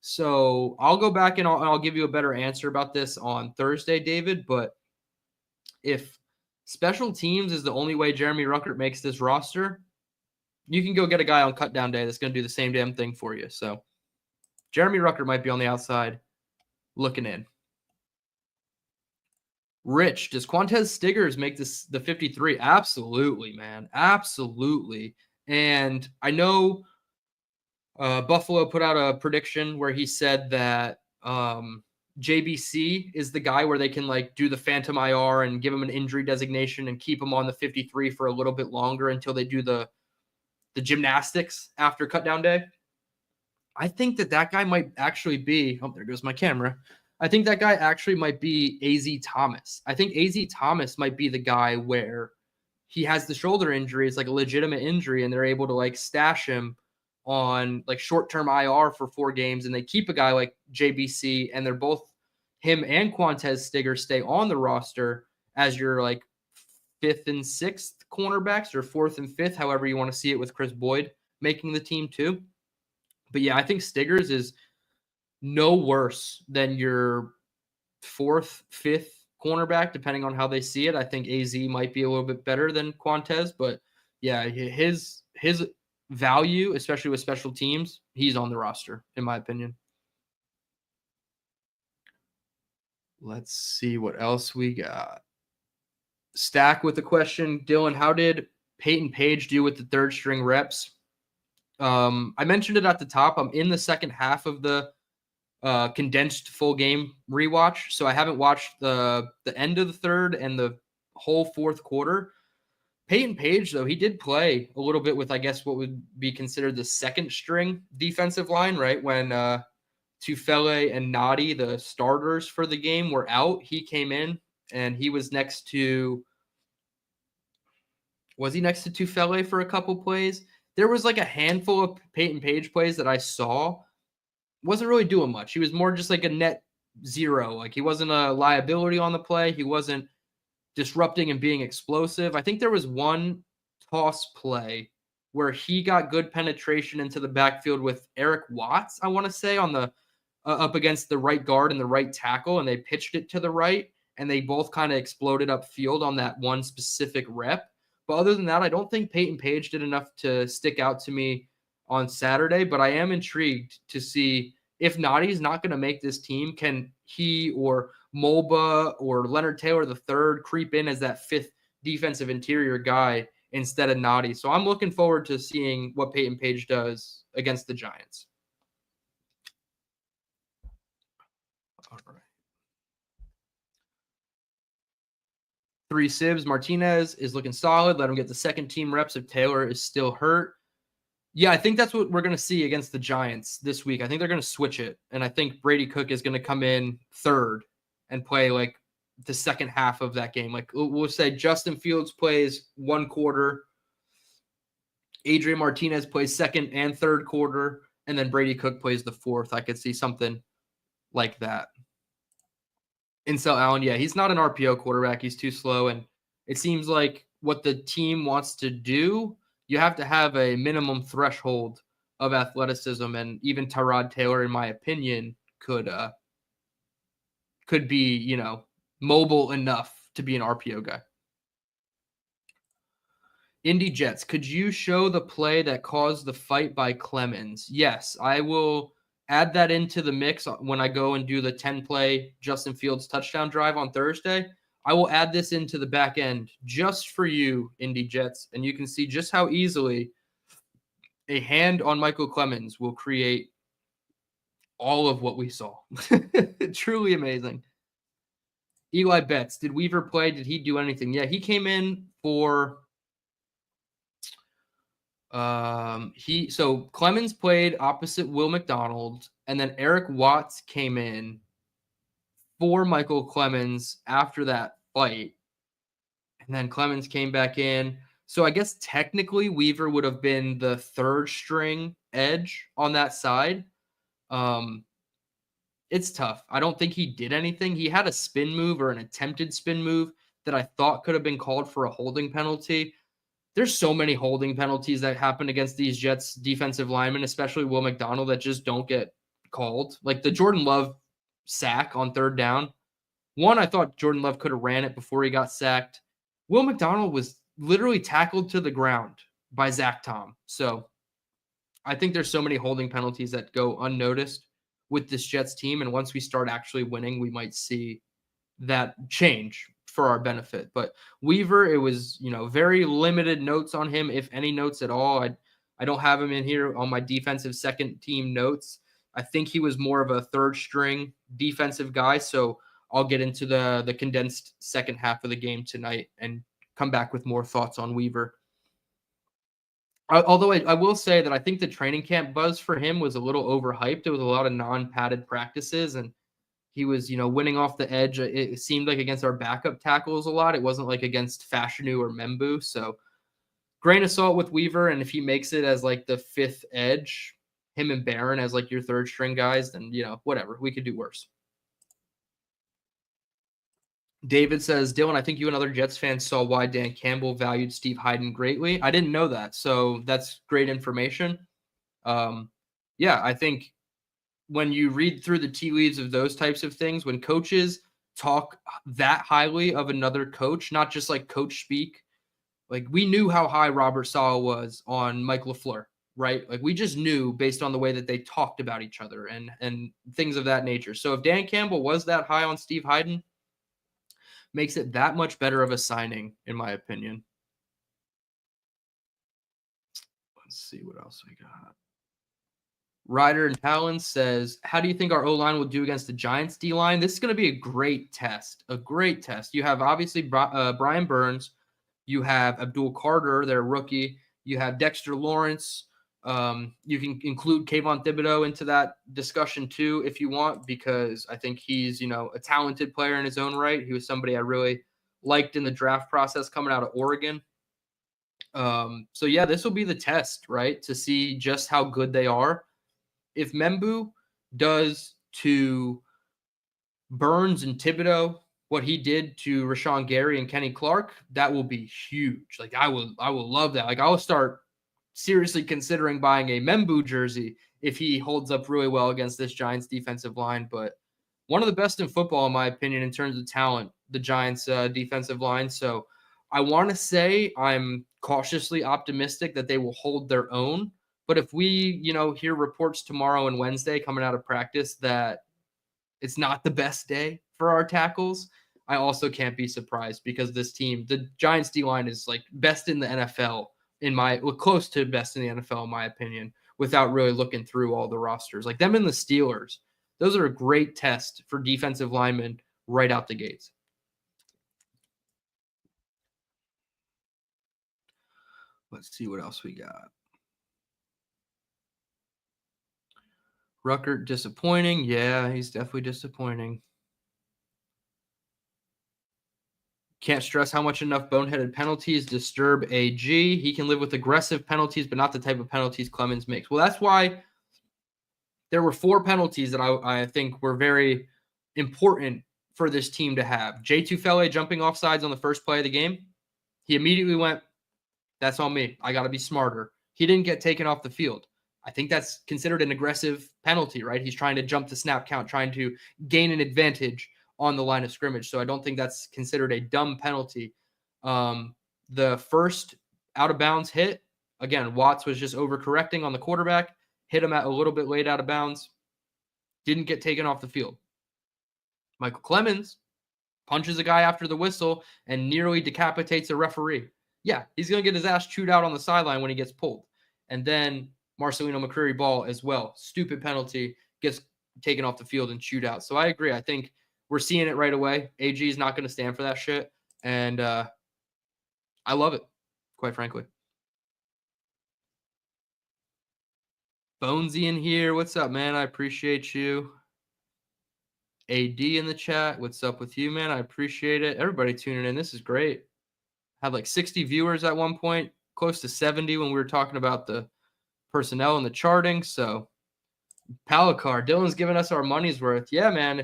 So I'll go back and I'll give you a better answer about this on Thursday, David. But if special teams is the only way Jeremy Ruckert makes this roster, you can go get a guy on cut down day that's going to do the same damn thing for you. So Jeremy Ruckert might be on the outside looking in. Rich, does Quantez Stiggers make this the 53? Absolutely, man. Absolutely. And I know Buffalo put out a prediction where he said that JBC is the guy where they can like do the phantom IR and give him an injury designation and keep him on the 53 for a little bit longer until they do the gymnastics after cut down day. I think that guy might actually be, oh, there goes my camera. I think that guy actually might be AZ Thomas. I think AZ Thomas might be the guy where he has the shoulder injury. It's like a legitimate injury, and they're able to like stash him on like short-term IR for 4 games, and they keep a guy like JBC, and they're both, him and Quantez Stiggers, stay on the roster as your like 5th and 6th cornerbacks, or 4th and 5th, however you want to see it, with Chris Boyd making the team too. But yeah, I think Stiggers is no worse than your 4th, 5th cornerback, depending on how they see it. I think AZ might be a little bit better than Quantez, but yeah, his value, especially with special teams, he's on the roster, in my opinion. Let's see what else we got. Stack with the question, Dylan, how did Peyton Page do with the 3rd string reps? I mentioned it at the top. I'm in the second half of the condensed full game rewatch, so I haven't watched the end of the 3rd and the whole 4th quarter. Peyton Page, though, he did play a little bit with, I guess, what would be considered the 2nd string defensive line, right? When Tufele and Nadi, the starters for the game, were out, he came in and he was next to Tufele for a couple plays? There was like a handful of Peyton Page plays that I saw. Wasn't really doing much. He was more just like a net zero. Like he wasn't a liability on the play. He wasn't disrupting and being explosive. I think there was one toss play where he got good penetration into the backfield with Eric Watts, I want to say, on the up against the right guard and the right tackle, and they pitched it to the right, and they both kind of exploded upfield on that one specific rep. But other than that, I don't think Peyton Page did enough to stick out to me on Saturday, but I am intrigued to see if Nadi's not going to make this team, can he or Mulba or Leonard Taylor III creep in as that 5th defensive interior guy instead of Nadi? So I'm looking forward to seeing what Peyton Page does against the Giants. All right. 3 Sibs. Martinez is looking solid. Let him get the 2nd team reps if Taylor is still hurt. Yeah, I think that's what we're going to see against the Giants this week. I think they're going to switch it, and I think Brady Cook is going to come in 3rd and play like the second half of that game. Like we'll say Justin Fields plays 1 quarter, Adrian Martinez plays 2nd and 3rd quarter, and then Brady Cook plays the 4th. I could see something like that. Insel Allen, yeah, he's not an RPO quarterback. He's too slow, and it seems like what the team wants to do, you have to have a minimum threshold of athleticism, and even Tyrod Taylor, in my opinion, could be, mobile enough to be an RPO guy. Indy Jets, could you show the play that caused the fight by Clemens? Yes, I will add that into the mix when I go and do the 10-play Justin Fields touchdown drive on Thursday. I will add this into the back end just for you, Indy Jets, and you can see just how easily a hand on Michael Clemens will create all of what we saw. Truly amazing. Eli Betts, did Weaver play? Did he do anything? Yeah, he came in for So Clemens played opposite Will McDonald, and then Eric Watts came in for Michael Clemens after that fight. And then Clemens came back in. So I guess technically Weaver would have been the third string edge on that side. Um, it's tough. I don't think he did anything. He had a spin move or an attempted spin move that I thought could have been called for a holding penalty. There's so many holding penalties that happen against these Jets defensive linemen, especially Will McDonald, that just don't get called. Like the Jordan Love sack on third down. One, I thought Jordan Love could have ran it before he got sacked. Will McDonald was literally tackled to the ground by Zach Tom. So I think there's so many holding penalties that go unnoticed with this Jets team. And once we start actually winning, we might see that change for our benefit. But Weaver, it was, very limited notes on him, if any notes at all. I don't have him in here on my defensive second team notes. I think he was more of a third string defensive guy. So I'll get into the condensed second half of the game tonight and come back with more thoughts on Weaver. Although I will say that I think the training camp buzz for him was a little overhyped. There was a lot of non-padded practices, and he was, winning off the edge. It seemed like against our backup tackles a lot. It wasn't like against Fashanu or Membu. So grain of salt with Weaver, and if he makes it as like the fifth edge, him and Barron as like your third string guys, then, whatever. We could do worse. David says, Dylan, I think you and other Jets fans saw why Dan Campbell valued Steve Hyden greatly. I didn't know that, so that's great information. Yeah, I think when you read through the tea leaves of those types of things, when coaches talk that highly of another coach, not just like coach speak, like we knew how high Robert Saleh was on Mike LaFleur, right? Like we just knew based on the way that they talked about each other and things of that nature. So if Dan Campbell was that high on Steve Hyden, makes it that much better of a signing, in my opinion. Let's see what else we got. Ryder and Talon says, how do you think our O-line will do against the Giants D-line? This is going to be a great test, You have obviously Brian Burns. You have Abdul Carter, their rookie. You have Dexter Lawrence. You can include Kayvon Thibodeau into that discussion too, if you want, because I think he's, a talented player in his own right. He was somebody I really liked in the draft process coming out of Oregon. So yeah, this will be the test, right? To see just how good they are. If Membu does to Burns and Thibodeau what he did to Rashawn Gary and Kenny Clark, that will be huge. Like I will love that. Like I'll start seriously considering buying a Membu jersey if he holds up really well against this Giants defensive line. But one of the best in football, in my opinion, in terms of talent, the Giants defensive line. So I want to say I'm cautiously optimistic that they will hold their own. But if we, hear reports tomorrow and Wednesday coming out of practice that it's not the best day for our tackles, I also can't be surprised because this team, the Giants D-line is like best in the NFL close to best in the NFL in my opinion, without really looking through all the rosters. Like them and the Steelers, those are a great test for defensive linemen right out the gates. Let's see what else we got. Ruckert disappointing. Yeah, he's definitely disappointing. Can't stress how much enough boneheaded penalties disturb AG. He can live with aggressive penalties, but not the type of penalties Clemens makes. Well, that's why there were 4 penalties that I think were very important for this team to have. J. Tufele jumping off sides on the first play of the game. He immediately went, that's on me. I got to be smarter. He didn't get taken off the field. I think that's considered an aggressive penalty, right? He's trying to jump the snap count, trying to gain an advantage on the line of scrimmage. So I don't think that's considered a dumb penalty. The first out of bounds hit, again, Watts was just overcorrecting on the quarterback, hit him at a little bit late out of bounds, didn't get taken off the field. Michael Clemens punches a guy after the whistle and nearly decapitates a referee. Yeah, he's going to get his ass chewed out on the sideline when he gets pulled. And then Marcelino McCreary Ball as well. Stupid penalty, gets taken off the field and chewed out. So I agree. I think we're seeing it right away. AG is not going to stand for that shit. And I love it, quite frankly. Bonesy in here. What's up, man? I appreciate you. AD in the chat. What's up with you, man? I appreciate it. Everybody tuning in. This is great. Had like 60 viewers at one point, close to 70 when we were talking about the personnel and the charting. So Palicar, Dylan's giving us our money's worth. Yeah, man.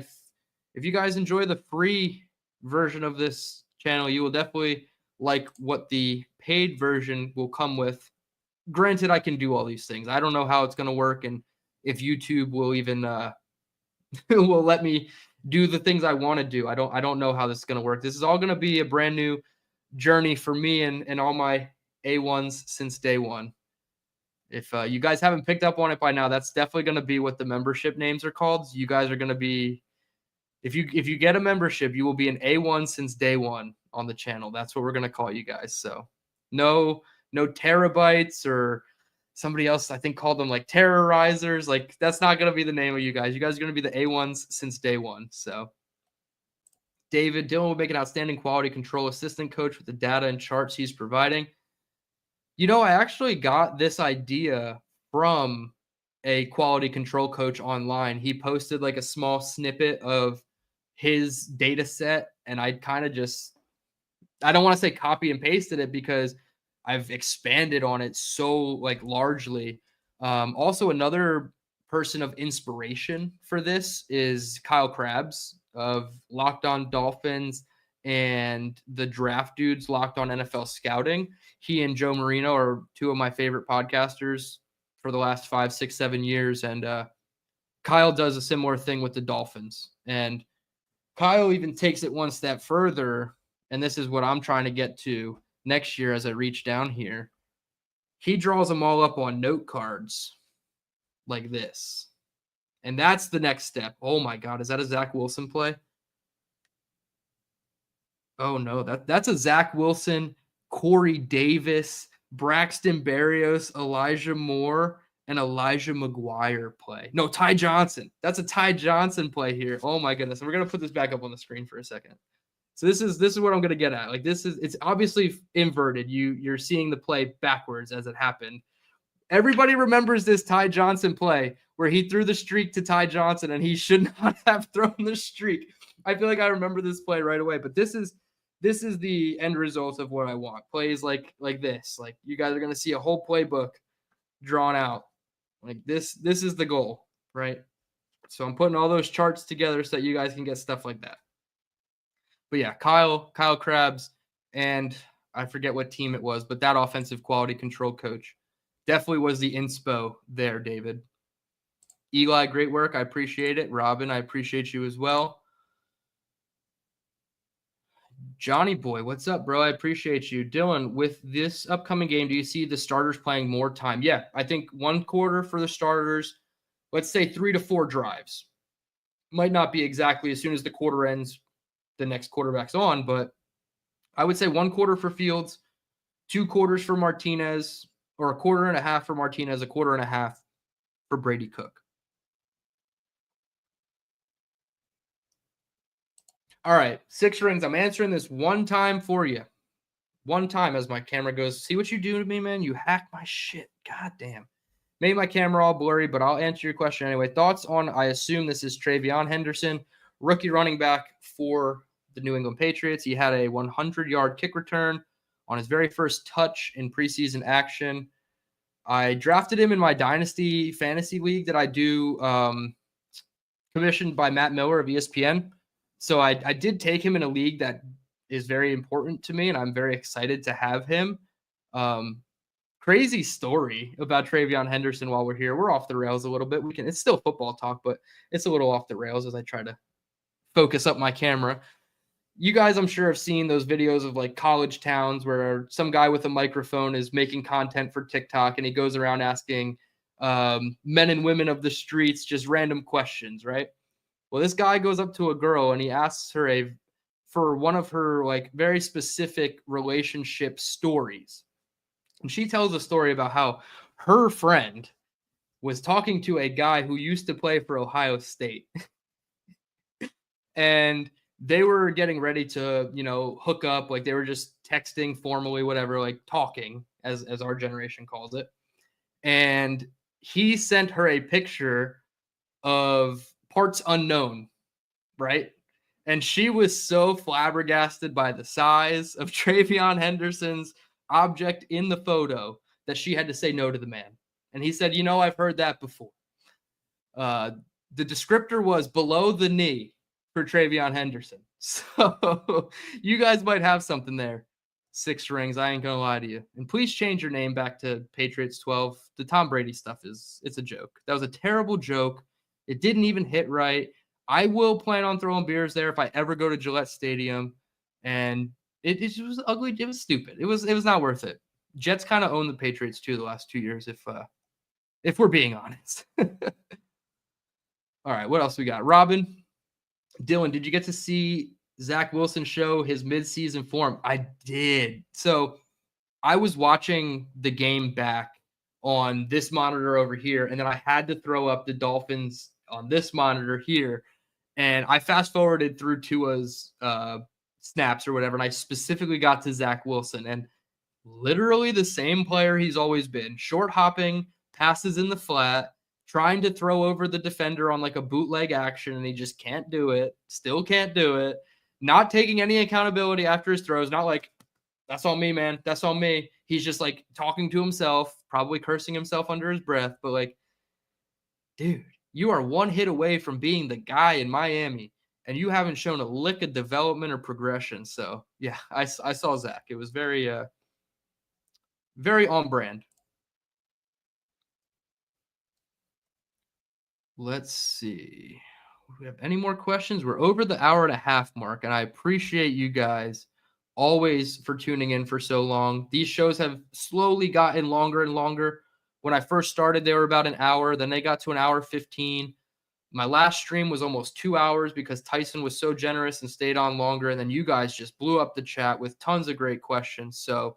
If you guys enjoy the free version of this channel, you will definitely like what the paid version will come with. Granted, I can do all these things. I don't know how it's going to work and if YouTube will even will let me do the things I want to do. I don't know how this is going to work. This is all going to be a brand new journey for me and all my A1s since day one. If you guys haven't picked up on it by now, that's definitely going to be what the membership names are called. You guys are going to be, if you get a membership, you will be an A1 since day one on the channel. That's what we're going to call you guys. So no terabytes or somebody else, I think, called them like terrorizers. Like, that's not going to be the name of you guys. You guys are going to be the A1s since day one. So David, Dylan will make an outstanding quality control assistant coach with the data and charts he's providing. You know, I actually got this idea from a quality control coach online. He posted like a small snippet of his data set, and I kind of just, I don't want to say copy and pasted it because I've expanded on it so like largely. Also, another person of inspiration for this is Kyle Krabs of Locked On Dolphins and the Draft Dudes Locked On NFL Scouting. He and Joe Marino are two of my favorite podcasters for the last 5, 6, 7 years. And Kyle does a similar thing with the Dolphins. And Kyle even takes it one step further. And this is what I'm trying to get to next year as I reach down here. He draws them all up on note cards like this. And that's the next step. Oh my God, is that a Zach Wilson play? Oh no, that's a Zach Wilson, Corey Davis, Braxton Berrios, Elijah Moore, and Elijah McGuire play. No, Ty Johnson. That's a Ty Johnson play here. Oh my goodness. We're gonna put this back up on the screen for a second. So this is what I'm gonna get at. Like, it's obviously inverted. You're seeing the play backwards as it happened. Everybody remembers this Ty Johnson play where he threw the streak to Ty Johnson and he should not have thrown the streak. I feel like I remember this play right away, but this is the end result of what I want. Plays like this. Like, you guys are going to see a whole playbook drawn out. Like, this is the goal, right? So I'm putting all those charts together so that you guys can get stuff like that. But yeah, Kyle Krabs, and I forget what team it was, but that offensive quality control coach definitely was the inspo there, David. Eli, great work. I appreciate it. Robin, I appreciate you as well. Johnny boy, what's up, bro? I appreciate you. Dylan, with this upcoming game, do you see the starters playing more time? Yeah, I think one quarter for the starters, let's say 3 to 4 drives. Might not be exactly as soon as the quarter ends, the next quarterback's on, but I would say 1 quarter for Fields, 2 quarters for Martinez, or a quarter and a half for Martinez, a quarter and a half for Brady Cook. All right, 6 rings. I'm answering this one time for you. One time as my camera goes, see what you do to me, man? You hack my shit. God damn. Made my camera all blurry, but I'll answer your question anyway. Thoughts on, I assume this is Travion Henderson, rookie running back for the New England Patriots. He had a 100-yard kick return on his very first touch in preseason action. I drafted him in my Dynasty Fantasy League that I do, commissioned by Matt Miller of ESPN. So I did take him in a league that is very important to me, and I'm very excited to have him. Crazy story about Travion Henderson while we're here. We're off the rails a little bit. It's still football talk, but it's a little off the rails as I try to focus up my camera. You guys, I'm sure, have seen those videos of like college towns where some guy with a microphone is making content for TikTok and he goes around asking men and women of the streets just random questions, right? Well, this guy goes up to a girl and he asks her for one of her like very specific relationship stories. And she tells a story about how her friend was talking to a guy who used to play for Ohio State. And they were getting ready to, hook up. Like, they were just texting formally, whatever, like talking, as our generation calls it. And he sent her a picture of parts unknown, right? And she was so flabbergasted by the size of Travion Henderson's object in the photo that she had to say no to the man. And he said, I've heard that before. The descriptor was below the knee for Travion Henderson. So you guys might have something there. 6 rings. I ain't going to lie to you. And please change your name back to Patriots 12. The Tom Brady stuff it's a joke. That was a terrible joke. It didn't even hit right. I will plan on throwing beers there if I ever go to Gillette Stadium. And it was ugly. It was stupid. It was not worth it. Jets kind of own the Patriots too the last 2 years, if we're being honest. All right, what else we got? Robin, Dylan, did you get to see Zach Wilson show his midseason form? I did. So I was watching the game back on this monitor over here, and then I had to throw up the Dolphins on this monitor here. And I fast forwarded through Tua's snaps or whatever, and I specifically got to Zach Wilson. And literally the same player he's always been. Short hopping, passes in the flat, trying to throw over the defender on like a bootleg action, and he just can't do it. Still can't do it. Not taking any accountability after his throws. Not like, that's on me, man. That's on me. He's just like talking to himself, probably cursing himself under his breath. But like, dude, you are one hit away from being the guy in Miami, and you haven't shown a lick of development or progression. So yeah, I saw Zach. It was very on brand. Let's see. Do we have any more questions? We're over the hour and a half mark, and I appreciate you guys always for tuning in for so long. These shows have slowly gotten longer and longer. When I first started, they were about an hour. Then they got to an hour 15. My last stream was almost 2 hours because Tyson was so generous and stayed on longer. And then you guys just blew up the chat with tons of great questions. So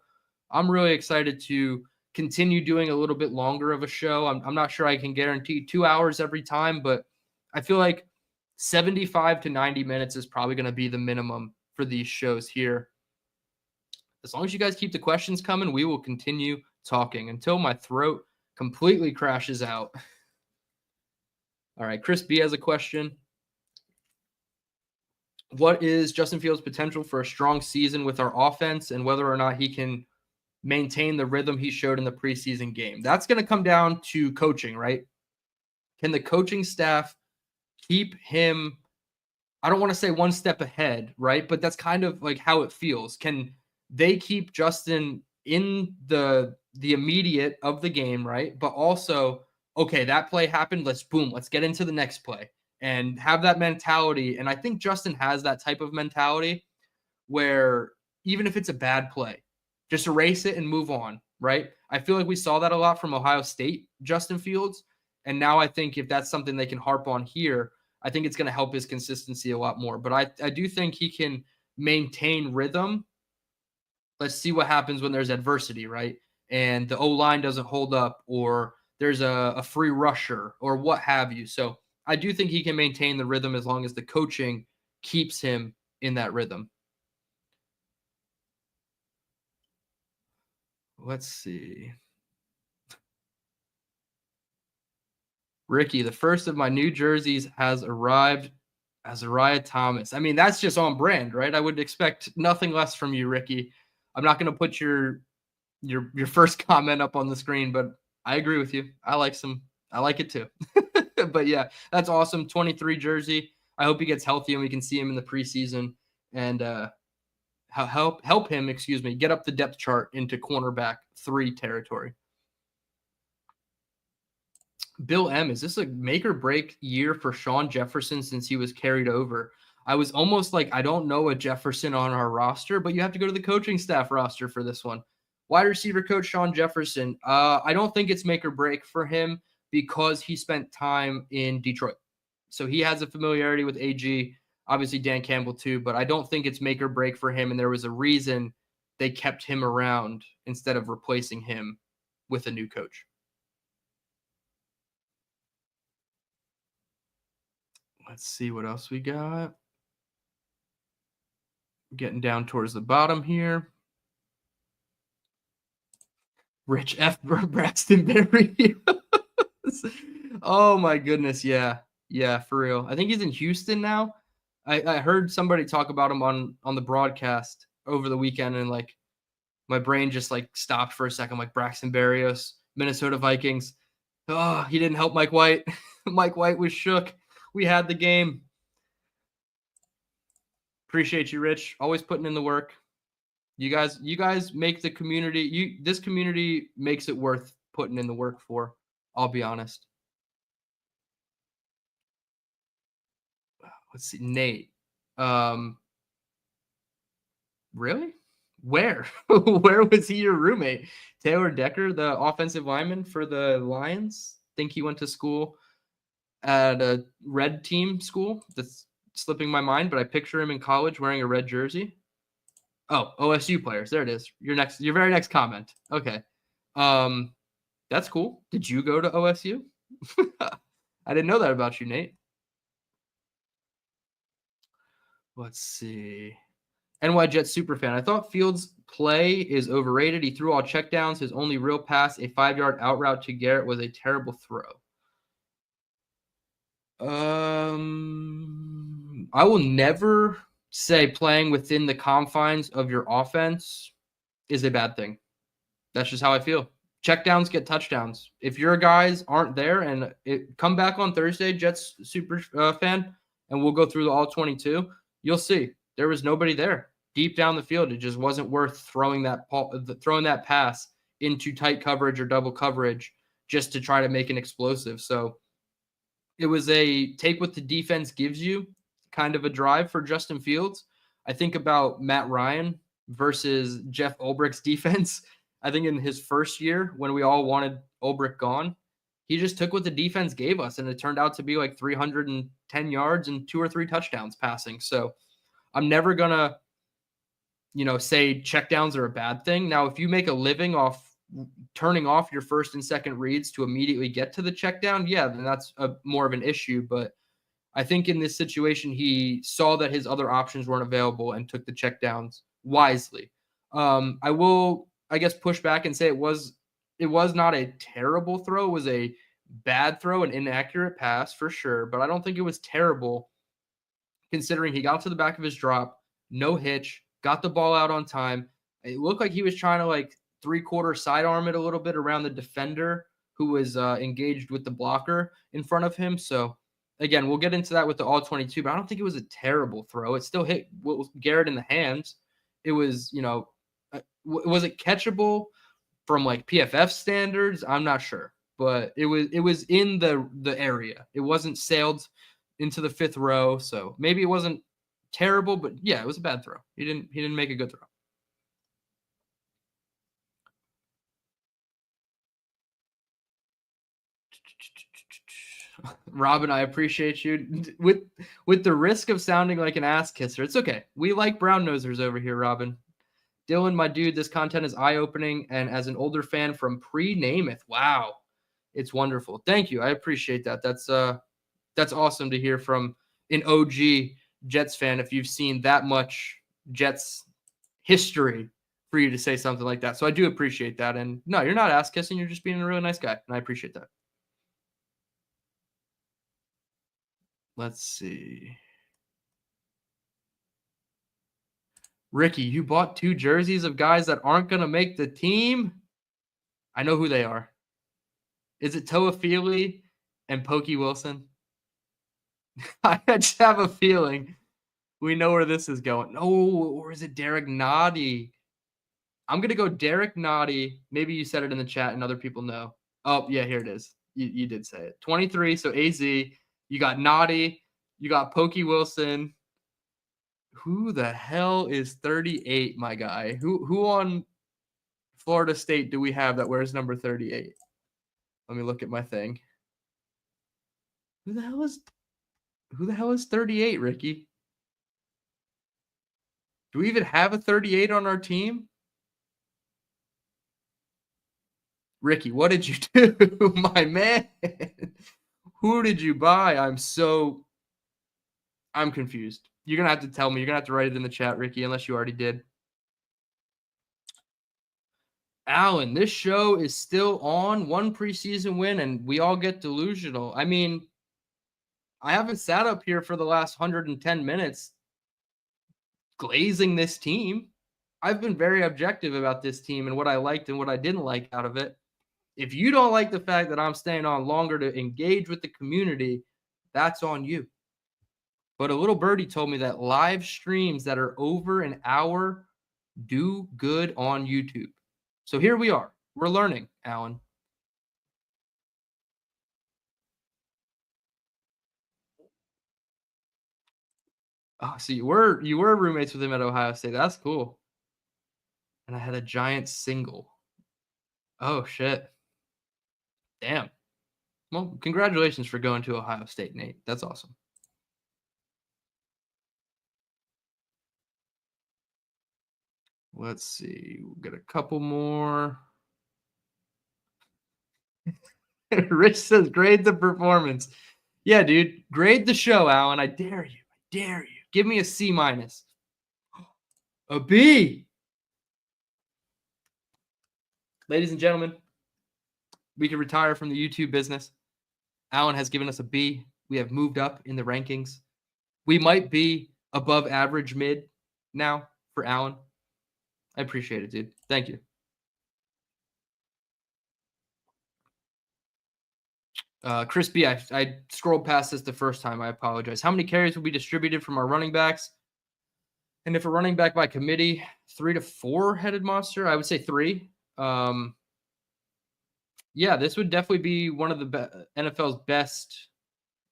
I'm really excited to continue doing a little bit longer of a show. I'm not sure I can guarantee 2 hours every time, but I feel like 75 to 90 minutes is probably going to be the minimum for these shows here. As long as you guys keep the questions coming, we will continue talking until my throat completely crashes out. All right, Chris B has a question. What is Justin Fields' potential for a strong season with our offense, and whether or not he can maintain the rhythm he showed in the preseason game? That's going to come down to coaching, right? Can the coaching staff keep him, I don't want to say one step ahead, right? But that's kind of like how it feels. Can they keep Justin in the immediate of the game, right? But also, okay, that play happened. Let's get into the next play and have that mentality. And I think Justin has that type of mentality where even if it's a bad play, just erase it and move on, right? I feel like we saw that a lot from Ohio State, Justin Fields. And now I think if that's something they can harp on here, I think it's going to help his consistency a lot more. But I do think he can maintain rhythm. Let's see what happens when there's adversity, right? And the O-line doesn't hold up, or there's a free rusher or what have you. So I do think he can maintain the rhythm as long as the coaching keeps him in that rhythm. Let's see. Ricky, the first of my new jerseys has arrived as Uriah Thomas. I mean, that's just on brand, right? I would expect nothing less from you, Ricky. I'm not going to put your first comment up on the screen, but I agree with you. I like it too. But yeah, that's awesome. 23 jersey. I hope he gets healthy and we can see him in the preseason and help him, get up the depth chart into cornerback 3 territory. Bill M, is this a make or break year for Sean Jefferson since he was carried over? I was almost like, I don't know a Jefferson on our roster, but you have to go to the coaching staff roster for this one. Wide receiver coach Sean Jefferson. I don't think it's make or break for him because he spent time in Detroit. So he has a familiarity with AG, obviously Dan Campbell too, but I don't think it's make or break for him. And there was a reason they kept him around instead of replacing him with a new coach. Let's see what else we got. Getting down towards the bottom here. Rich F. Braxton Berry. Oh my goodness, yeah. Yeah, for real. I think he's in Houston now. I heard somebody talk about him on the broadcast over the weekend, and like my brain just like stopped for a second. Like Braxton Berrios, Minnesota Vikings. Oh, he didn't help Mike White. Mike White was shook. We had the game. Appreciate you, Rich. Always putting in the work. You guys make the community. This community makes it worth putting in the work for. I'll be honest. Let's see, Nate. Really? Where? Where was he your roommate? Taylor Decker, the offensive lineman for the Lions? Think he went to school at a red team school. That's slipping my mind, but I picture him in college wearing a red jersey. Oh, OSU players. There it is. Your very next comment. Okay. That's cool. Did you go to OSU? I didn't know that about you, Nate. Let's see. NY Jets superfan. I thought Fields' play is overrated. He threw all checkdowns. His only real pass, a 5-yard out route to Garrett, was a terrible throw. I will never say playing within the confines of your offense is a bad thing. That's just how I feel. Checkdowns get touchdowns. If your guys aren't there, and come back on Thursday, Jets super fan, and we'll go through the all 22, you'll see there was nobody there deep down the field. It just wasn't worth throwing that pass into tight coverage or double coverage just to try to make an explosive. So it was a take what the defense gives you kind of a drive for Justin Fields. I think about Matt Ryan versus Jeff Ulbricht's defense. I think in his first year when we all wanted Ulbricht gone, he just took what the defense gave us, and it turned out to be like 310 yards and 2 or 3 touchdowns passing. So I'm never going to, say checkdowns are a bad thing. Now, if you make a living off turning off your first and second reads to immediately get to the check down, yeah, then that's more of an issue. But I think in this situation, he saw that his other options weren't available and took the check downs wisely. I will, I guess, push back and say it was not a terrible throw. It was a bad throw, an inaccurate pass for sure, but I don't think it was terrible considering he got to the back of his drop, no hitch, got the ball out on time. It looked like he was trying to like 3/4 sidearm it a little bit around the defender who was engaged with the blocker in front of him. So again, we'll get into that with the all 22, but I don't think it was a terrible throw. It still hit Garrett in the hands. It was, was it catchable from like PFF standards? I'm not sure, but it was in the area. It wasn't sailed into the 5th row, so maybe it wasn't terrible, but yeah, it was a bad throw. He didn't make a good throw. Robin, I appreciate you. With the risk of sounding like an ass kisser, it's okay. We like brown nosers over here, Robin. Dylan, my dude, this content is eye-opening, and as an older fan from pre-Namath, wow, it's wonderful. Thank you. I appreciate that. That's awesome to hear from an OG Jets fan if you've seen that much Jets history for you to say something like that. So I do appreciate that. And no, you're not ass kissing. You're just being a really nice guy, and I appreciate that. Let's see. Ricky, you bought 2 jerseys of guys that aren't going to make the team? I know who they are. Is it Toafili and Pokey Wilson? I just have a feeling we know where this is going. No, or is it Derek Noddy? I'm going to go Derek Noddy. Maybe you said it in the chat and other people know. Oh, yeah, here it is. You did say it. 23, so AZ. You got Noddy. You got Pokey Wilson. Who the hell is 38, my guy? Who on Florida State do we have that wears number 38? Let me look at my thing. Who the hell is 38, Ricky? Do we even have a 38 on our team? Ricky, what did you do, my man? Who did you buy? I'm confused. You're going to have to tell me. You're going to have to write it in the chat, Ricky, unless you already did. Alan, this show is still on. One preseason win, and we all get delusional. I mean, I haven't sat up here for the last 110 minutes glazing this team. I've been very objective about this team and what I liked and what I didn't like out of it. If you don't like the fact that I'm staying on longer to engage with the community, that's on you. But a little birdie told me that live streams that are over an hour do good on YouTube. So here we are. We're learning, Alan. Oh, so you were roommates with him at Ohio State. That's cool. And I had a giant single. Oh shit. Damn. Well, congratulations for going to Ohio State, Nate. That's awesome. Let's see. We'll get a couple more. Rich says, grade the performance. Yeah, dude. Grade the show, Alan. I dare you. I dare you. Give me a C minus. A B. Ladies and gentlemen, we can retire from the YouTube business. Alan has given us a B. We have moved up in the rankings. We might be above average mid now for Alan. I appreciate it, dude. Thank you. Chris B, I scrolled past this the first time. I apologize. How many carries will be distributed from our running backs? And if a running back by committee, 3 to 4 headed monster, I would say 3. Yeah, this would definitely be one of the NFL's best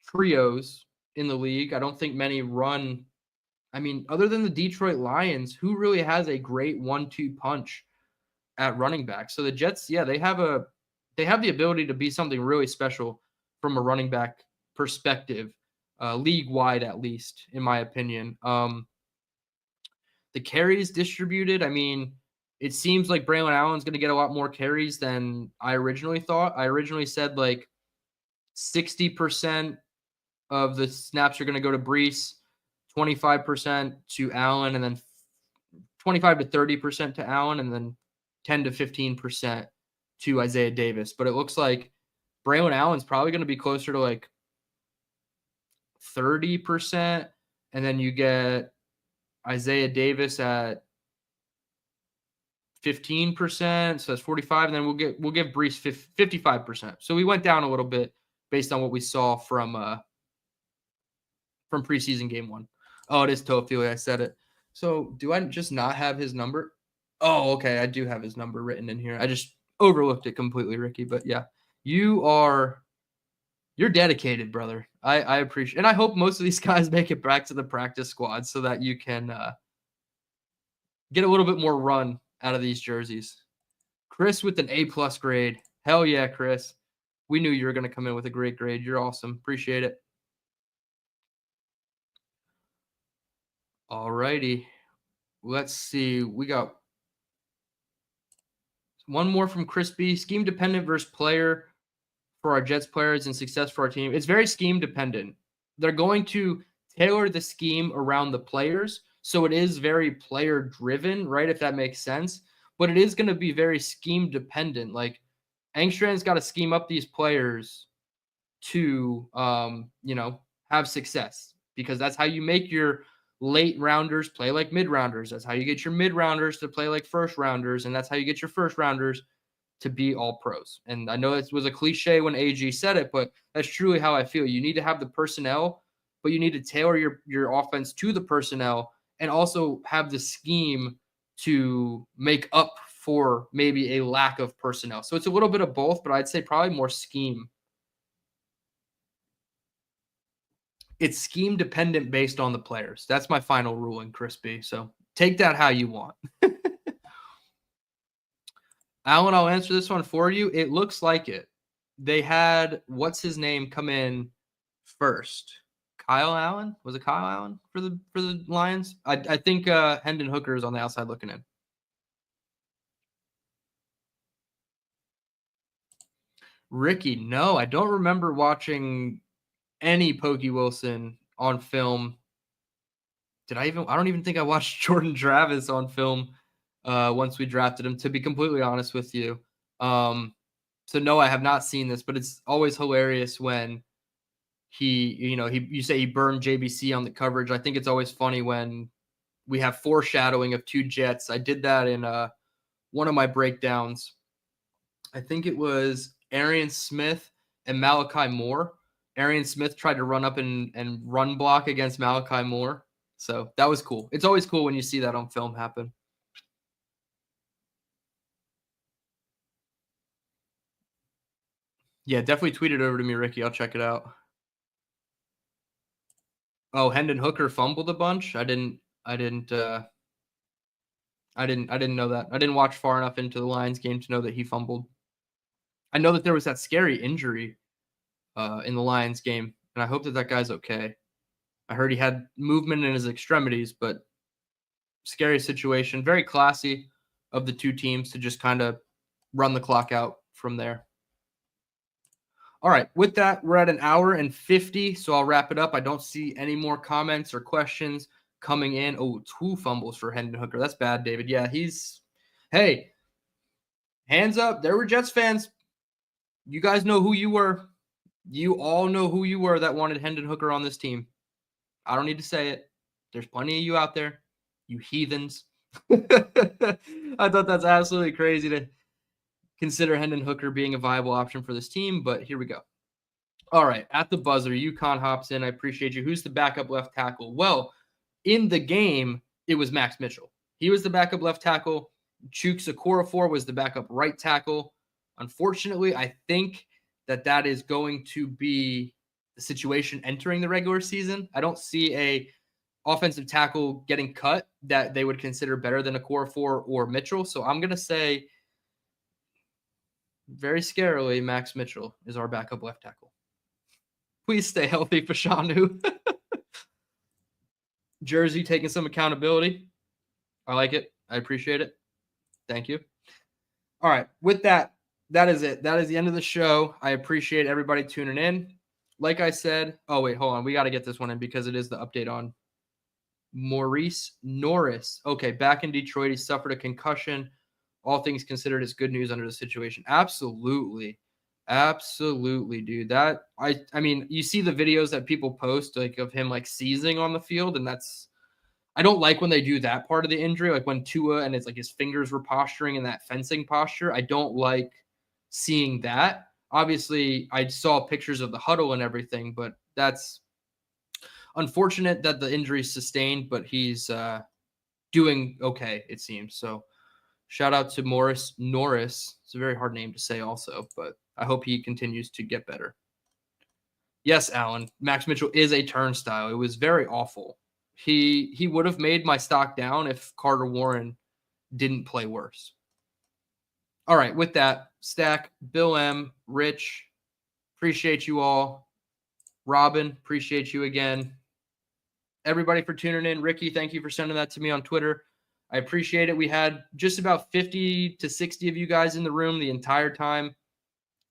trios in the league. I don't think many run. I mean, other than the Detroit Lions, who really has a great 1-2 punch at running back? So the Jets, yeah, they have the ability to be something really special from a running back perspective, league wide at least, in my opinion. The carries distributed, I mean, it seems like Braylon Allen's going to get a lot more carries than I originally thought. I originally said like 60% of the snaps are going to go to Brees, 25% to Allen, and then 25 to 30% to Allen, and then 10 to 15% to Isaiah Davis. But it looks like Braylon Allen's probably going to be closer to like 30%, and then you get Isaiah Davis at 15%, so that's 45, and then we'll give Brees 55%. So we went down a little bit based on what we saw from preseason game 1. Oh, it is Toafili. I said it. So do I just not have his number? Oh, okay. I do have his number written in here. I just overlooked it completely, Ricky. But yeah, you're dedicated, brother. I appreciate, and I hope most of these guys make it back to the practice squad so that you can get a little bit more run out of these jerseys. Chris with an A+ grade. Hell yeah, Chris. We knew you were going to come in with a great grade. You're awesome. Appreciate it. All righty. Let's see. We got one more from Chris B. Scheme dependent versus player for our Jets players and success for our team. It's very scheme dependent. They're going to tailor the scheme around the players. So it is very player driven, right? If that makes sense. But it is going to be very scheme dependent. Like Engstrand's got to scheme up these players to, have success, because that's how you make your late rounders play like mid rounders. That's how you get your mid rounders to play like first rounders. And that's how you get your first rounders to be all pros. And I know it was a cliche when AG said it, but that's truly how I feel. You need to have the personnel, but you need to tailor your offense to the personnel and also have the scheme to make up for maybe a lack of personnel. So it's a little bit of both, but I'd say probably more scheme. It's scheme dependent based on the players. That's my final ruling, Crispy. So take that how you want. Alan, I'll answer this one for you. It looks like it. They had, what's his name, come in first. Kyle Allen? Was it Kyle Allen for the Lions? I think Hendon Hooker is on the outside looking in. Ricky, no, I don't remember watching any Pokey Wilson on film. I don't even think I watched Jordan Travis on film once we drafted him, to be completely honest with you. So no, I have not seen this, but it's always hilarious when you say he burned JBC on the coverage. I think it's always funny when we have foreshadowing of two Jets. I did that in one of my breakdowns. I think it was Arian Smith and Malachi Moore. Arian Smith tried to run up and run block against Malachi Moore. So that was cool. It's always cool when you see that on film happen. Yeah, definitely tweet it over to me, Ricky. I'll check it out. Oh, Hendon Hooker fumbled a bunch. I didn't know that. I didn't watch far enough into the Lions game to know that he fumbled. I know that there was that scary injury in the Lions game, and I hope that guy's okay. I heard he had movement in his extremities, but scary situation. Very classy of the two teams to just kind of run the clock out from there. All right, with that, we're at an hour and 50, so I'll wrap it up. I don't see any more comments or questions coming in. Oh, 2 fumbles for Hendon Hooker. That's bad, David. Yeah, hey, hands up. There were Jets fans. You guys know who you were. You all know who you were that wanted Hendon Hooker on this team. I don't need to say it. There's plenty of you out there, you heathens. I thought that's absolutely crazy to consider Hendon Hooker being a viable option for this team, but here we go. All right, at the buzzer, UConn hops in. I appreciate you. Who's the backup left tackle? Well, in the game, it was Max Mitchell. He was the backup left tackle. Chuks Okorafor was the backup right tackle. Unfortunately, I think that is going to be the situation entering the regular season. I don't see a offensive tackle getting cut that they would consider better than Okorafor or Mitchell. So I'm going to say, very scarily, Max Mitchell is our backup left tackle. Please stay healthy, Fashanu. Jersey taking some accountability. I like it. I appreciate it. Thank you. All right. With that, that is it. That is the end of the show. I appreciate everybody tuning in. Like I said, oh, wait, hold on. We got to get this one in because it is the update on Maurice Norris. Okay, back in Detroit. He suffered a concussion. All things considered, it's good news under the situation. Absolutely. Absolutely, dude. That I mean, you see the videos that people post like of him like seizing on the field, and I don't like when they do that part of the injury, like when Tua and it's like his fingers were posturing in that fencing posture. I don't like seeing that. Obviously, I saw pictures of the huddle and everything, but that's unfortunate that the injury is sustained, but he's doing okay, it seems. So shout out to Maurice Norris. It's a very hard name to say also, but I hope he continues to get better. Yes, Alan, Max Mitchell is a turnstile. It was very awful. He would have made my stock down if Carter Warren didn't play worse. All right, with that, Stack, Bill M, Rich, appreciate you all. Robin, appreciate you again. Everybody for tuning in. Ricky, thank you for sending that to me on Twitter. I appreciate it. We had just about 50 to 60 of you guys in the room the entire time.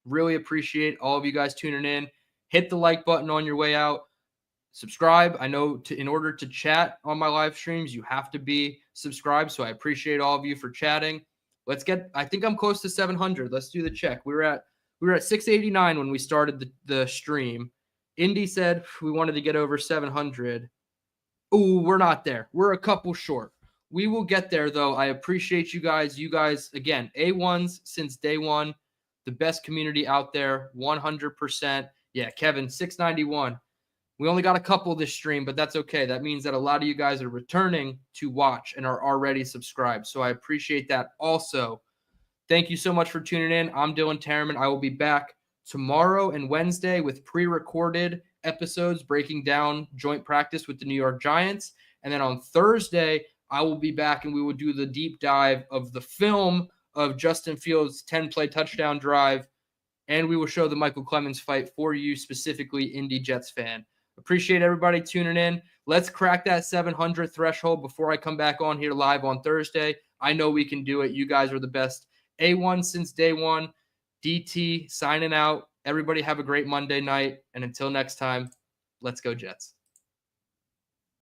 Really appreciate all of you guys tuning in. Hit the like button on your way out. Subscribe. I know in order to chat on my live streams, you have to be subscribed. So I appreciate all of you for chatting. I think I'm close to 700. Let's do the check. We were at 689 when we started the stream. Indy said we wanted to get over 700. Ooh, we're not there. We're a couple short. We will get there, though. I appreciate you guys. You guys, again, A1s since day one. The best community out there, 100%. Yeah, Kevin, 691. We only got a couple this stream, but that's okay. That means that a lot of you guys are returning to watch and are already subscribed. So I appreciate that also. Thank you so much for tuning in. I'm DTereman. I will be back tomorrow and Wednesday with pre-recorded episodes breaking down joint practice with the New York Giants. And then on Thursday, I will be back and we will do the deep dive of the film of Justin Fields' 10-play touchdown drive. And we will show the Michael Clemens fight for you, specifically Indy Jets fan. Appreciate everybody tuning in. Let's crack that 700 threshold before I come back on here live on Thursday. I know we can do it. You guys are the best. A1 since day one. DT signing out. Everybody have a great Monday night. And until next time, let's go Jets.